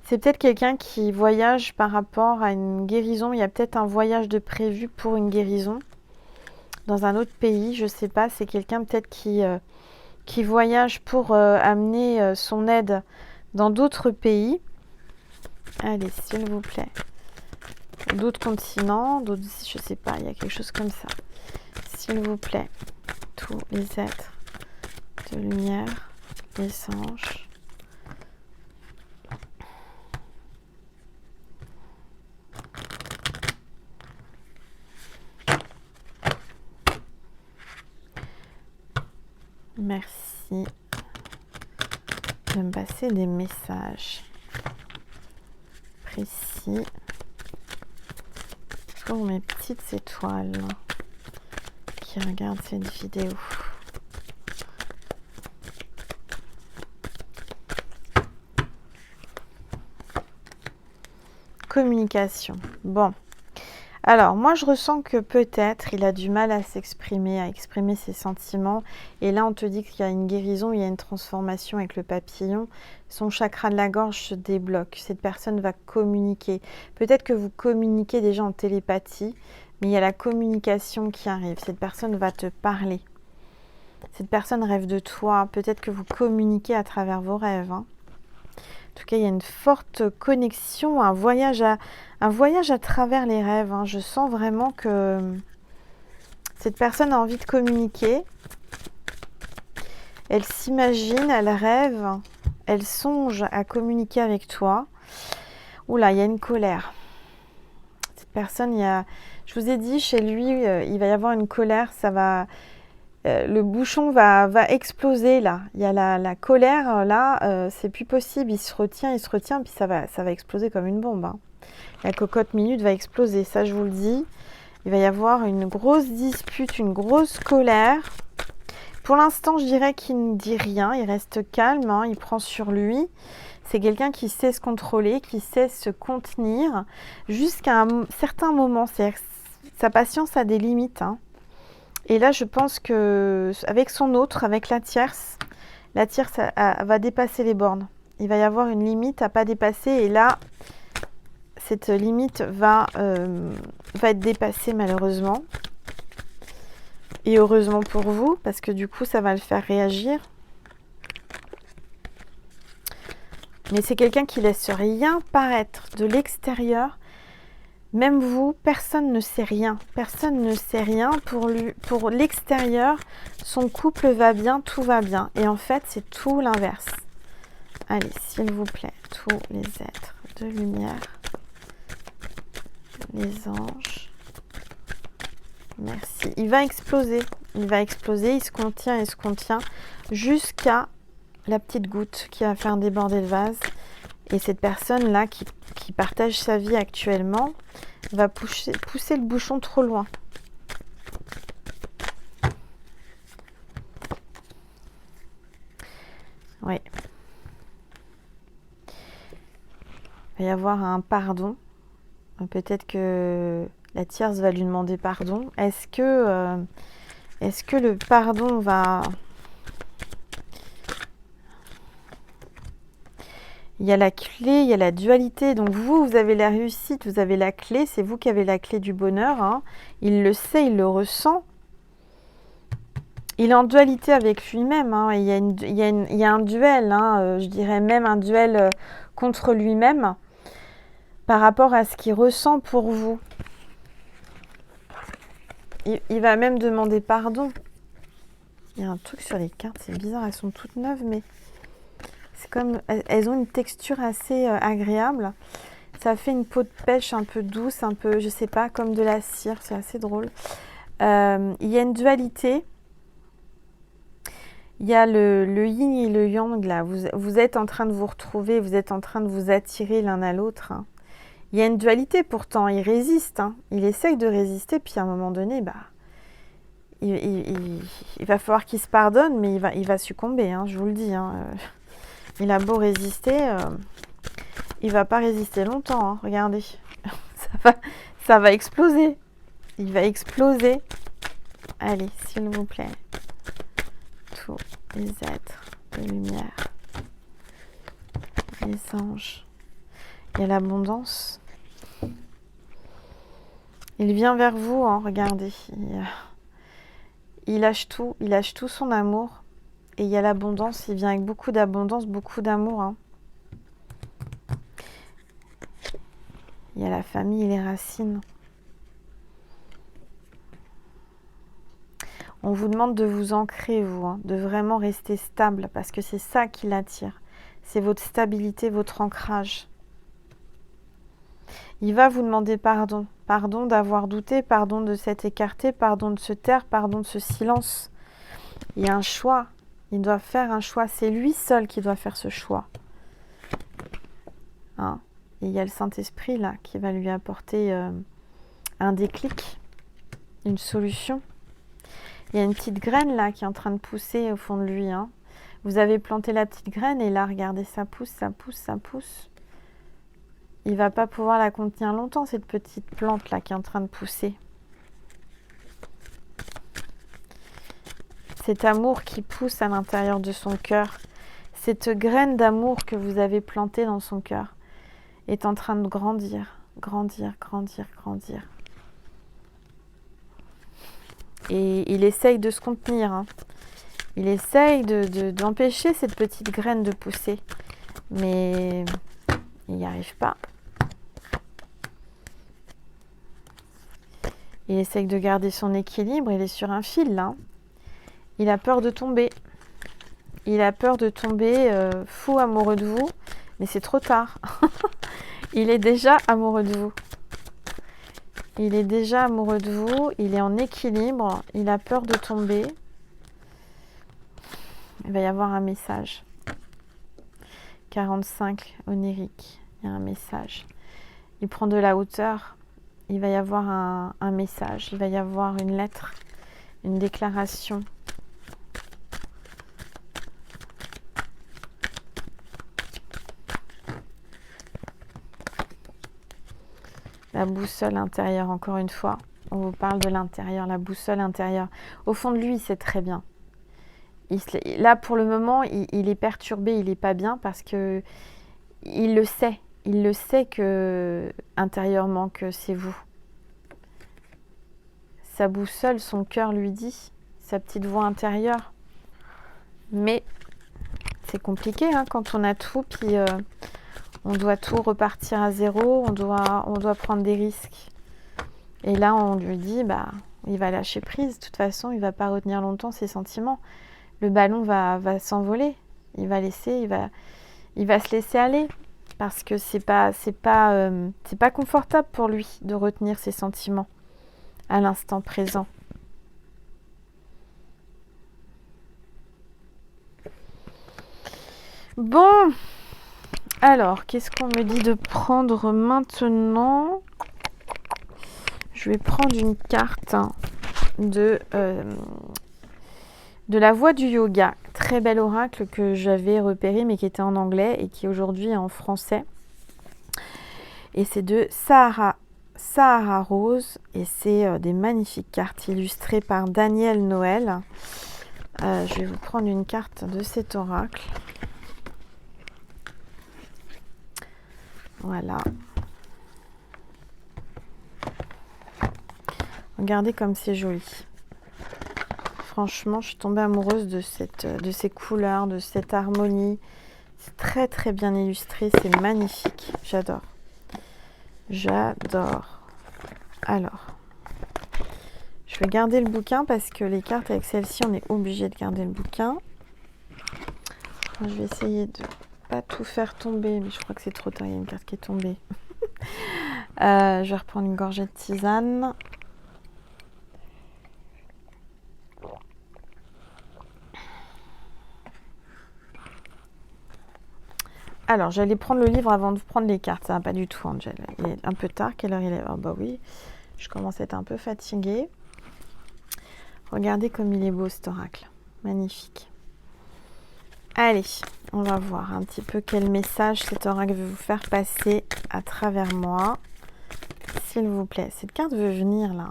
Speaker 1: C'est peut-être quelqu'un qui voyage par rapport à une guérison. Il y a peut-être un voyage de prévu pour une guérison dans un autre pays. Je ne sais pas, c'est quelqu'un peut-être qui voyage pour amener son aide dans d'autres pays. Allez, s'il vous plaît. D'autres continents, d'autres, je sais pas, il y a quelque chose comme ça. S'il vous plaît, tous les êtres de lumière, les anges. Merci de me passer des messages précis pour mes petites étoiles qui regardent cette vidéo. Communication. Bon. Alors, moi, je ressens que peut-être il a du mal à s'exprimer, à exprimer ses sentiments. Et là, on te dit qu'il y a une guérison, il y a une transformation avec le papillon. Son chakra de la gorge se débloque. Cette personne va communiquer. Peut-être que vous communiquez déjà en télépathie, mais il y a la communication qui arrive. Cette personne va te parler. Cette personne rêve de toi. Peut-être que vous communiquez à travers vos rêves, hein. En tout cas, il y a une forte connexion, un voyage à travers les rêves, hein. Je sens vraiment que cette personne a envie de communiquer. Elle s'imagine, elle rêve, elle songe à communiquer avec toi. Oula, il y a une colère. Cette personne, je vous ai dit, chez lui, il va y avoir une colère, ça va... le bouchon va exploser là. Il y a la colère là, c'est plus possible. Il se retient, puis ça va exploser comme une bombe, hein. La cocotte minute va exploser, ça je vous le dis. Il va y avoir une grosse dispute, une grosse colère. Pour l'instant, je dirais qu'il ne dit rien, il reste calme, hein, il prend sur lui. C'est quelqu'un qui sait se contrôler, qui sait se contenir jusqu'à un certain moment. C'est-à-dire que sa patience a des limites, hein. Et là, je pense que avec son autre, avec la tierce va dépasser les bornes. Il va y avoir une limite à pas dépasser. Et là, cette limite va être dépassée malheureusement. Et heureusement pour vous, parce que du coup, ça va le faire réagir. Mais c'est quelqu'un qui laisse rien paraître de l'extérieur. Même vous, personne ne sait rien. Personne ne sait rien. Pour l'extérieur, son couple va bien, tout va bien. Et en fait, c'est tout l'inverse. Allez, s'il vous plaît, tous les êtres de lumière, les anges. Merci. Il va exploser. Il se contient jusqu'à la petite goutte qui va faire déborder le vase. Et cette personne-là qui partage sa vie actuellement va pousser le bouchon trop loin. Oui. Il va y avoir un pardon. Peut-être que la tierce va lui demander pardon. Est-ce que le pardon va... Il y a la clé, il y a la dualité. Donc vous avez la réussite, vous avez la clé. C'est vous qui avez la clé du bonheur. Hein. Il le sait, il le ressent. Il est en dualité avec lui-même. Hein. Il y a un duel, hein. Je dirais même un duel contre lui-même par rapport à ce qu'il ressent pour vous. Il va même demander pardon. Il y a un truc sur les cartes, c'est bizarre, elles sont toutes neuves, mais c'est comme elles ont une texture assez agréable. Ça fait une peau de pêche un peu douce, un peu, je sais pas, comme de la cire, c'est assez drôle. Il y a une dualité. Il y a le yin et le yang là. Vous êtes en train de vous retrouver, vous êtes en train de vous attirer l'un à l'autre. Hein. Il y a une dualité pourtant, il résiste. Hein. Il essaye de résister, puis à un moment donné, bah, il va falloir qu'il se pardonne, mais il va succomber, hein, je vous le dis. Hein. Il a beau résister, il va pas résister longtemps. Hein. Regardez, ça va exploser. Il va exploser. Allez, s'il vous plaît. Tous les êtres de lumière, les anges. Il y a l'abondance. Il vient vers vous, hein, regardez. Il lâche tout son amour. Et il y a l'abondance, il vient avec beaucoup d'abondance, beaucoup d'amour. Hein. Il y a la famille et les racines. On vous demande de vous ancrer, vous, hein, de vraiment rester stable, parce que c'est ça qui l'attire. C'est votre stabilité, votre ancrage. Il va vous demander pardon. Pardon d'avoir douté, pardon de s'être écarté, pardon de se taire, pardon de ce silence. Il y a un choix. Il doit faire un choix. C'est lui seul qui doit faire ce choix. Hein. Et il y a le Saint-Esprit là qui va lui apporter un déclic, une solution. Il y a une petite graine là qui est en train de pousser au fond de lui. Hein. Vous avez planté la petite graine et là, regardez, ça pousse, ça pousse, ça pousse. Il ne va pas pouvoir la contenir longtemps, cette petite plante là qui est en train de pousser. Cet amour qui pousse à l'intérieur de son cœur, cette graine d'amour que vous avez plantée dans son cœur, est en train de grandir, grandir, grandir, grandir. Et il essaye de se contenir. Hein. Il essaye d'empêcher cette petite graine de pousser. Mais il n'y arrive pas. Il essaye de garder son équilibre. Il est sur un fil, là. Il a peur de tomber. Il a peur de tomber fou amoureux de vous. Mais c'est trop tard. Il est déjà amoureux de vous. Il est déjà amoureux de vous. Il est en équilibre. Il a peur de tomber. Il va y avoir un message. 45 onirique. Il y a un message. Il prend de la hauteur. Il va y avoir un message. Il va y avoir une lettre. Une déclaration. La boussole intérieure, encore une fois. On vous parle de l'intérieur, la boussole intérieure. Au fond de lui, il sait très bien. Là, pour le moment, il est perturbé, il n'est pas bien parce que il le sait. Il le sait que intérieurement que c'est vous. Sa boussole, son cœur lui dit, sa petite voix intérieure. Mais c'est compliqué hein, quand on a tout, puis on doit tout repartir à zéro, on doit prendre des risques. Et là, on lui dit, bah, il va lâcher prise. De toute façon, il ne va pas retenir longtemps ses sentiments. Le ballon va s'envoler. Il va se laisser aller. Parce que c'est pas confortable pour lui de retenir ses sentiments à l'instant présent. Bon, alors, qu'est-ce qu'on me dit de prendre maintenant? Je vais prendre une carte de la voie du yoga. Très bel oracle que j'avais repéré mais qui était en anglais et qui aujourd'hui est en français. Et c'est de Sahara Rose et c'est des magnifiques cartes illustrées par Daniel Noël. Je vais vous prendre une carte de cet oracle. Voilà. Regardez comme c'est joli. Franchement, je suis tombée amoureuse de ces couleurs, de cette harmonie. C'est très très bien illustré, c'est magnifique. J'adore. J'adore. Alors, je vais garder le bouquin parce que les cartes avec celle-ci, on est obligé de garder le bouquin. Je vais essayer de pas tout faire tomber, mais je crois que c'est trop tard, il y a une carte qui est tombée. Je vais reprendre une gorgée de tisane. Alors, j'allais prendre le livre avant de prendre les cartes. Ça va pas du tout, Angel. Il est un peu tard. Quelle heure il est? Oh, bah oui, je commence à être un peu fatiguée. Regardez comme il est beau, cet oracle. Magnifique. Allez, on va voir un petit peu quel message cet oracle veut vous faire passer à travers moi. S'il vous plaît. Cette carte veut venir, là.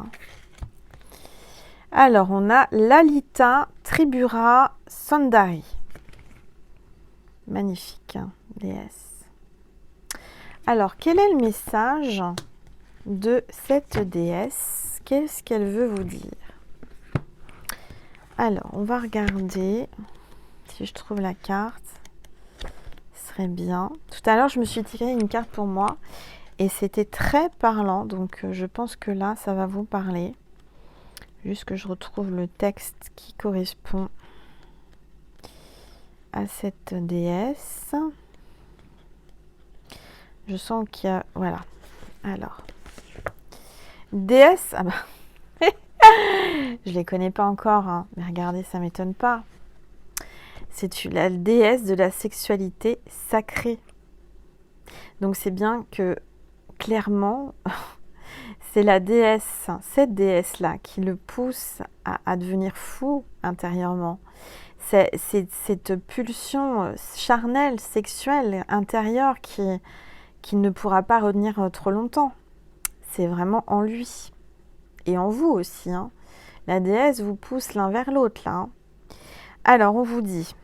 Speaker 1: Alors, on a Lalita Tribura Sundari. Magnifique, hein, déesse. Alors, quel est le message de cette déesse? Qu'est-ce qu'elle veut vous dire? Alors, on va regarder si je trouve la carte. Ce serait bien. Tout à l'heure, je me suis tiré une carte pour moi et c'était très parlant. Donc, je pense que là, ça va vous parler. Juste que je retrouve le texte qui correspond à cette déesse. Je sens qu'il y a... Voilà. Alors. Déesse... Ah bah... je les connais pas encore, hein, mais regardez, ça m'étonne pas. C'est la déesse de la sexualité sacrée. Donc c'est bien que, clairement, c'est la déesse, cette déesse-là, qui le pousse à devenir fou intérieurement. C'est cette pulsion charnelle, sexuelle, intérieure qui ne pourra pas retenir trop longtemps. C'est vraiment en lui. Et en vous aussi. Hein. La déesse vous pousse l'un vers l'autre, là. Hein. Alors, on vous dit,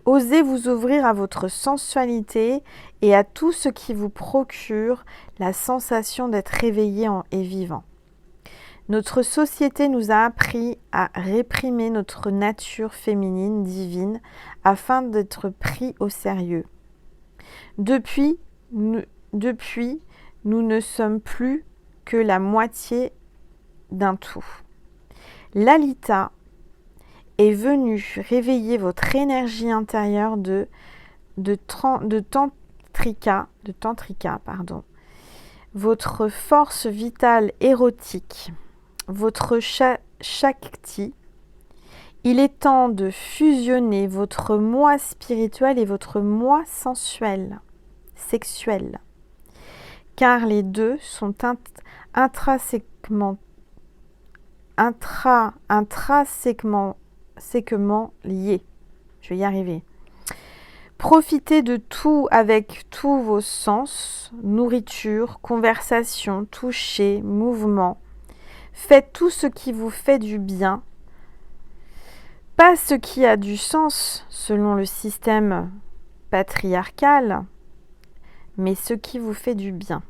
Speaker 1: osez vous ouvrir à votre sensualité et à tout ce qui vous procure la sensation d'être réveillé et vivant. Notre société nous a appris à réprimer notre nature féminine divine afin d'être pris au sérieux. Depuis, nous ne sommes plus que la moitié d'un tout. Lalita est venue réveiller votre énergie intérieure de tantrika, votre force vitale érotique, votre shakti. Il est temps de fusionner votre moi spirituel et votre moi sensuel, sexuel, car les deux sont intrinsèquement liés. Je vais y arriver. Profitez de tout avec tous vos sens, nourriture, conversation, toucher, mouvement. Faites tout ce qui vous fait du bien. Pas ce qui a du sens selon le système patriarcal, mais ce qui vous fait du bien.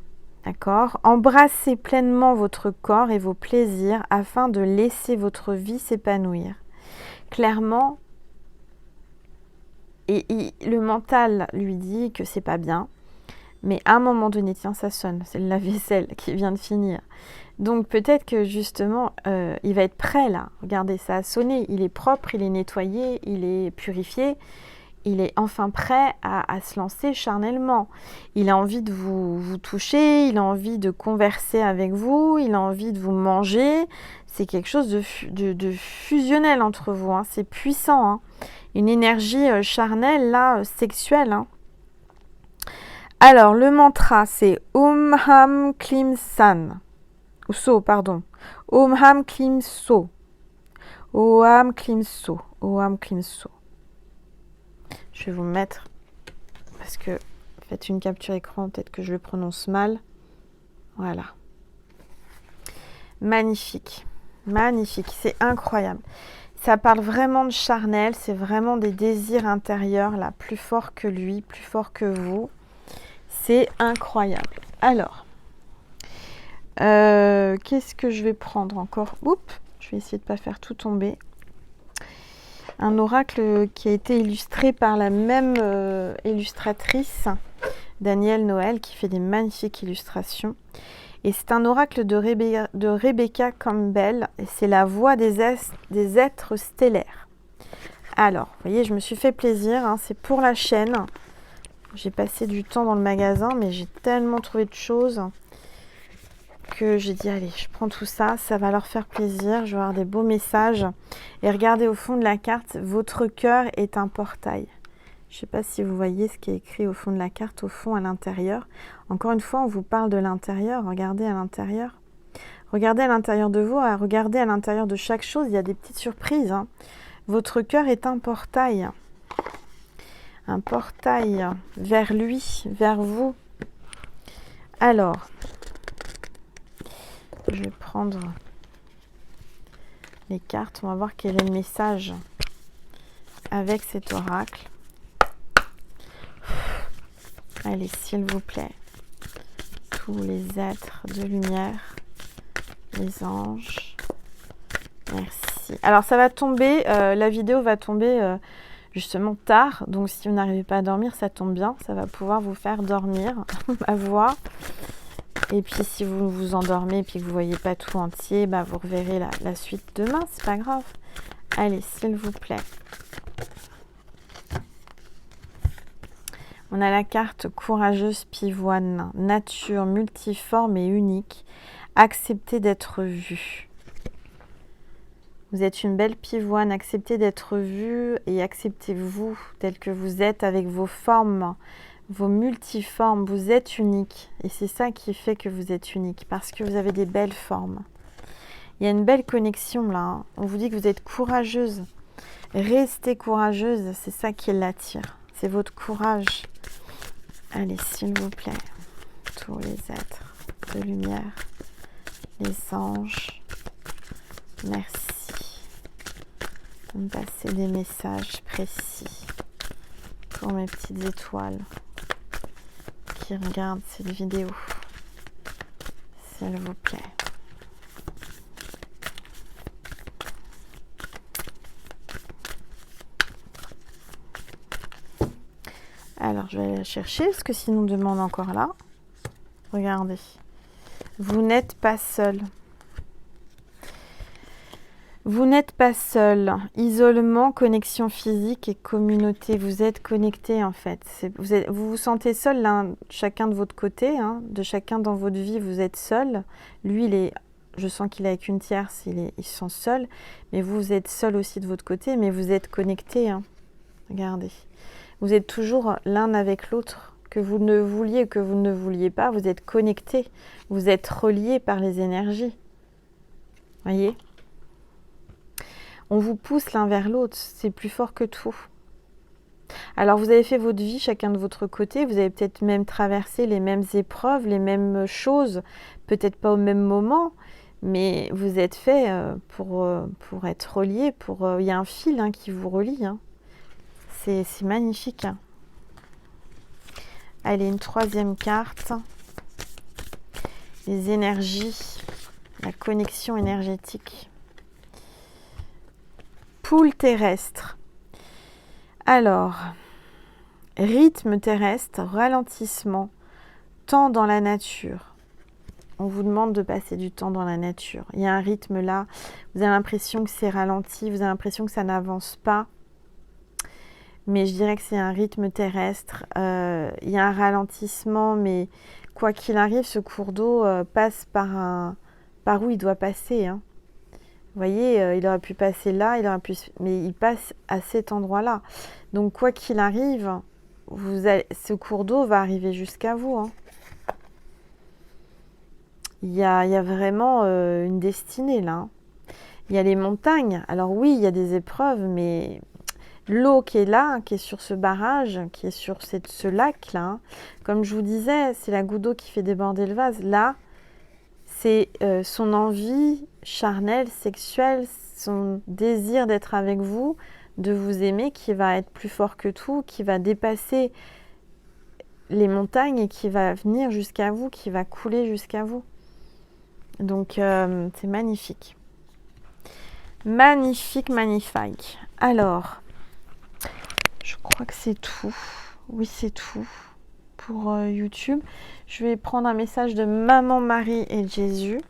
Speaker 1: D'accord ? Embrassez pleinement votre corps et vos plaisirs afin de laisser votre vie s'épanouir. Clairement, le mental lui dit que c'est pas bien, mais à un moment donné, tiens, ça sonne, c'est le lave-vaisselle qui vient de finir. Donc peut-être que justement, il va être prêt là. Regardez, ça a sonné, il est propre, il est nettoyé, il est purifié. il est enfin prêt à se lancer charnellement. Il a envie de vous toucher, il a envie de converser avec vous, il a envie de vous manger. C'est quelque chose de fusionnel entre vous, hein. C'est puissant, hein. Une énergie charnelle, là, sexuelle, hein. Alors, le mantra, c'est Om Ham Klim San. So, pardon. Om Ham Klim So. Om Klim So. Om Klim So. Je vais vous mettre, parce que faites une capture écran, peut-être que je le prononce mal. Voilà. Magnifique. Magnifique. C'est incroyable. Ça parle vraiment de charnel. C'est vraiment des désirs intérieurs, là, plus forts que lui, plus forts que vous. C'est incroyable. Alors, qu'est-ce que je vais prendre encore? Oups, je vais essayer de ne pas faire tout tomber. Un oracle qui a été illustré par la même illustratrice, Danielle Noël, qui fait des magnifiques illustrations. Et c'est un oracle de Rebecca Campbell, et c'est la voix des êtres stellaires. Alors, vous voyez, je me suis fait plaisir, hein, c'est pour la chaîne. J'ai passé du temps dans le magasin, mais j'ai tellement trouvé de choses que j'ai dit, allez, je prends tout ça, ça va leur faire plaisir, je vais avoir des beaux messages. Et regardez au fond de la carte, votre cœur est un portail. Je ne sais pas si vous voyez ce qui est écrit au fond de la carte, au fond, à l'intérieur. Encore une fois, on vous parle de l'intérieur, regardez à l'intérieur. Regardez à l'intérieur de vous, regardez à l'intérieur de chaque chose, il y a des petites surprises, hein. Votre cœur est un portail. Un portail vers lui, vers vous. Alors, je vais prendre les cartes. On va voir quel est le message avec cet oracle. Allez, s'il vous plaît. Tous les êtres de lumière, les anges. Merci. Alors, ça va tomber, la vidéo va tomber justement tard. Donc, si vous n'arrivez pas à dormir, ça tombe bien. Ça va pouvoir vous faire dormir, ma voix. Et puis si vous vous endormez et puis que vous ne voyez pas tout entier, bah, vous reverrez la suite demain, c'est pas grave. Allez, s'il vous plaît. On a la carte courageuse pivoine, nature multiforme et unique, acceptez d'être vue. Vous êtes une belle pivoine, acceptez d'être vue et acceptez-vous tel que vous êtes avec vos formes, vos multiformes, vous êtes unique. Et c'est ça qui fait que vous êtes unique, parce que vous avez des belles formes. Il y a une belle connexion là, hein. On vous dit que vous êtes courageuse. Restez courageuse, c'est ça qui l'attire. C'est votre courage. Allez, s'il vous plaît, tous les êtres de lumière, les anges, merci de me passer des messages précis pour mes petites étoiles qui regardent cette vidéo, s'il vous plaît. Alors, je vais aller la chercher, parce que sinon, on demande encore là. Regardez. Vous n'êtes pas seul. Vous n'êtes pas seul. Isolement, connexion physique et communauté. Vous êtes connectés en fait. Vous vous sentez seul chacun de votre côté, hein, de chacun dans votre vie, vous êtes seul. Lui, je sens qu'il est avec une tierce, il se sent seul. Mais vous êtes seul aussi de votre côté, mais vous êtes connectés, hein. Regardez. Vous êtes toujours l'un avec l'autre. Que vous ne vouliez ou que vous ne vouliez pas, vous êtes connectés. Vous êtes reliés par les énergies. Voyez ? On vous pousse l'un vers l'autre, c'est plus fort que tout. Alors vous avez fait votre vie chacun de votre côté, vous avez peut-être même traversé les mêmes épreuves, les mêmes choses, peut-être pas au même moment, mais vous êtes fait pour être reliés, il y a un fil hein, qui vous relie. Hein. C'est magnifique. Hein. Allez, une troisième carte. Les énergies, la connexion énergétique. Poule terrestre. Alors, rythme terrestre, ralentissement, temps dans la nature. On vous demande de passer du temps dans la nature. Il y a un rythme là, vous avez l'impression que c'est ralenti, vous avez l'impression que ça n'avance pas. mais je dirais que c'est un rythme terrestre. Il y a un ralentissement, mais quoi qu'il arrive, ce cours d'eau passe par où il doit passer, hein. Vous voyez, il aurait pu passer là, mais il passe à cet endroit-là. Donc, quoi qu'il arrive, ce cours d'eau va arriver jusqu'à vous, hein. Il y a vraiment une destinée là, hein. Il y a les montagnes. Alors oui, il y a des épreuves, mais l'eau qui est là, qui est sur ce barrage, qui est sur ce lac-là, hein, comme je vous disais, c'est la goutte d'eau qui fait déborder le vase. Là, c'est son envie charnelle, sexuelle, son désir d'être avec vous, de vous aimer, qui va être plus fort que tout, qui va dépasser les montagnes et qui va venir jusqu'à vous, qui va couler jusqu'à vous. Donc, c'est magnifique. Magnifique, magnifique. Alors, je crois que c'est tout. Oui, c'est tout pour YouTube. Je vais prendre un message de Maman Marie et Jésus.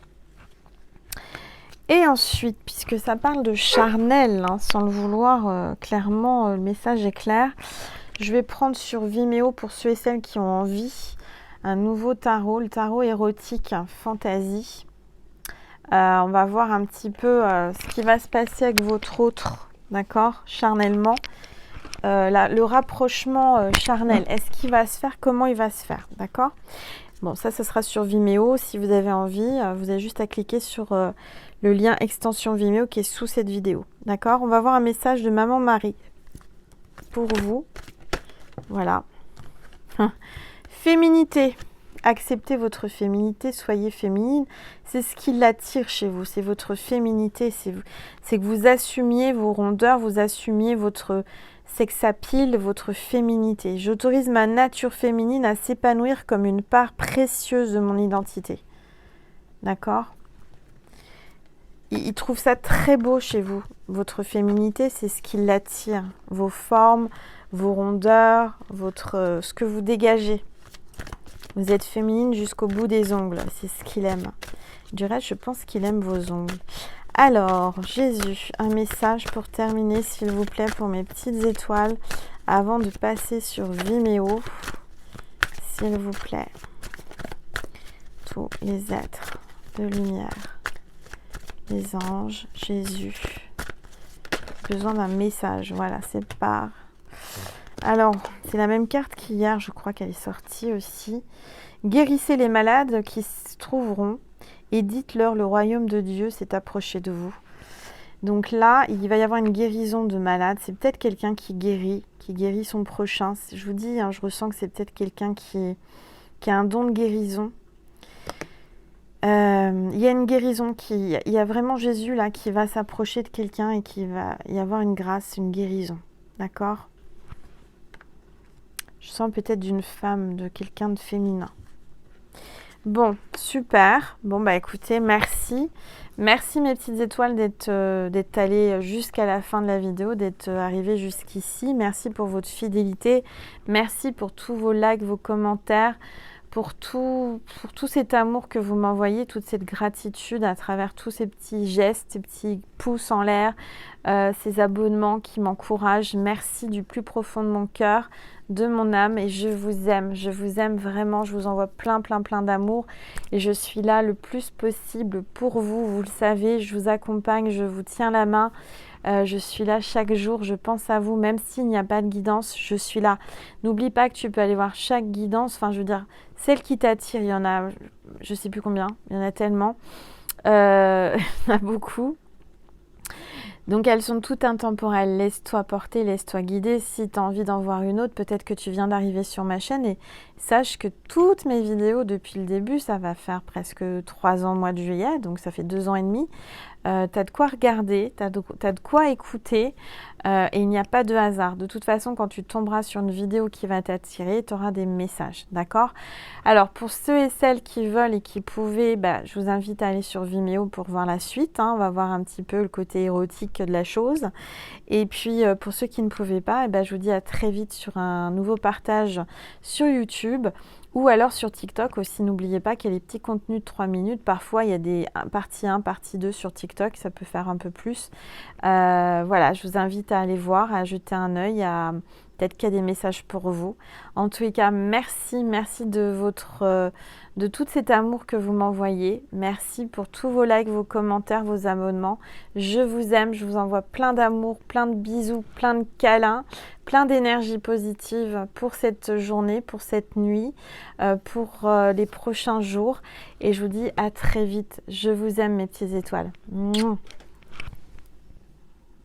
Speaker 1: Et ensuite, puisque ça parle de charnel, hein, sans le vouloir, clairement, le message est clair. Je vais prendre sur Vimeo, pour ceux et celles qui ont envie, un nouveau tarot, le tarot érotique fantasy. On va voir un petit peu ce qui va se passer avec votre autre, d'accord, charnellement. Le rapprochement charnel, est-ce qu'il va se faire? Comment il va se faire? D'accord? Bon, ça sera sur Vimeo. Si vous avez envie, vous avez juste à cliquer sur le lien extension Vimeo qui est sous cette vidéo. D'accord? On va voir un message de Maman Marie pour vous. Voilà. Féminité. Acceptez votre féminité, soyez féminine. C'est ce qui l'attire chez vous, c'est votre féminité. C'est que vous assumiez vos rondeurs, vous assumiez votre sex-appeal, votre féminité. J'autorise ma nature féminine à s'épanouir comme une part précieuse de mon identité. D'accord? Il trouve ça très beau chez vous. Votre féminité, c'est ce qui l'attire. Vos formes, vos rondeurs, ce que vous dégagez. Vous êtes féminine jusqu'au bout des ongles. C'est ce qu'il aime. Du reste, je pense qu'il aime vos ongles. Alors, Jésus, un message pour terminer, s'il vous plaît, pour mes petites étoiles, avant de passer sur Vimeo. S'il vous plaît. Tous les êtres de lumière. Les anges, Jésus. Besoin d'un message. Voilà, c'est par... Alors, c'est la même carte qu'hier, je crois qu'elle est sortie aussi. Guérissez les malades qui se trouveront et dites-leur le royaume de Dieu s'est approché de vous. Donc là, il va y avoir une guérison de malades. C'est peut-être quelqu'un qui guérit son prochain. Je vous dis, hein, je ressens que c'est peut-être quelqu'un qui a un don de guérison. Il y a une guérison il y a vraiment Jésus là qui va s'approcher de quelqu'un et qui va y avoir une grâce, une guérison. D'accord ? Je sens peut-être d'une femme, de quelqu'un de féminin. Bon, super. Bon, bah écoutez, merci. Merci mes petites étoiles d'être allées jusqu'à la fin de la vidéo, d'être arrivées jusqu'ici. Merci pour votre fidélité. Merci pour tous vos likes, vos commentaires, pour tout cet amour que vous m'envoyez, toute cette gratitude à travers tous ces petits gestes, ces petits pouces en l'air, ces abonnements qui m'encouragent. Merci du plus profond de mon cœur, de mon âme, et je vous aime vraiment. Je vous envoie plein d'amour et je suis là le plus possible pour vous, vous le savez. Je vous accompagne, je vous tiens la main. Je suis là chaque jour, je pense à vous, même s'il n'y a pas de guidance, je suis là. N'oublie pas que tu peux aller voir chaque guidance, enfin je veux dire, celle qui t'attire, il y en a, je sais plus combien, il y en a tellement, il y en a beaucoup. Donc elles sont toutes intemporelles, laisse-toi porter, laisse-toi guider. Si tu as envie d'en voir une autre, peut-être que tu viens d'arriver sur ma chaîne et sache que toutes mes vidéos depuis le début, ça va faire presque 3 ans au mois de juillet, donc ça fait 2 ans et demi. Tu as de quoi regarder, tu as de quoi écouter et il n'y a pas de hasard. De toute façon, quand tu tomberas sur une vidéo qui va t'attirer, tu auras des messages, d'accord? Alors, pour ceux et celles qui veulent et qui pouvaient, je vous invite à aller sur Vimeo pour voir la suite. On va voir un petit peu le côté érotique de la chose. Et puis, pour ceux qui ne pouvaient pas, je vous dis à très vite sur un nouveau partage sur YouTube Ou alors sur TikTok aussi, n'oubliez pas qu'il y a les petits contenus de 3 minutes. Parfois, il y a des partie 1, partie 2 sur TikTok, ça peut faire un peu plus. Voilà, je vous invite à aller voir, à jeter un œil, peut-être qu'il y a des messages pour vous. En tous les cas, merci, merci de tout cet amour que vous m'envoyez. Merci pour tous vos likes, vos commentaires, vos abonnements. Je vous aime, je vous envoie plein d'amour, plein de bisous, plein de câlins, plein d'énergie positive pour cette journée, pour cette nuit, pour les prochains jours. Et je vous dis à très vite. Je vous aime mes petites étoiles. Mouah.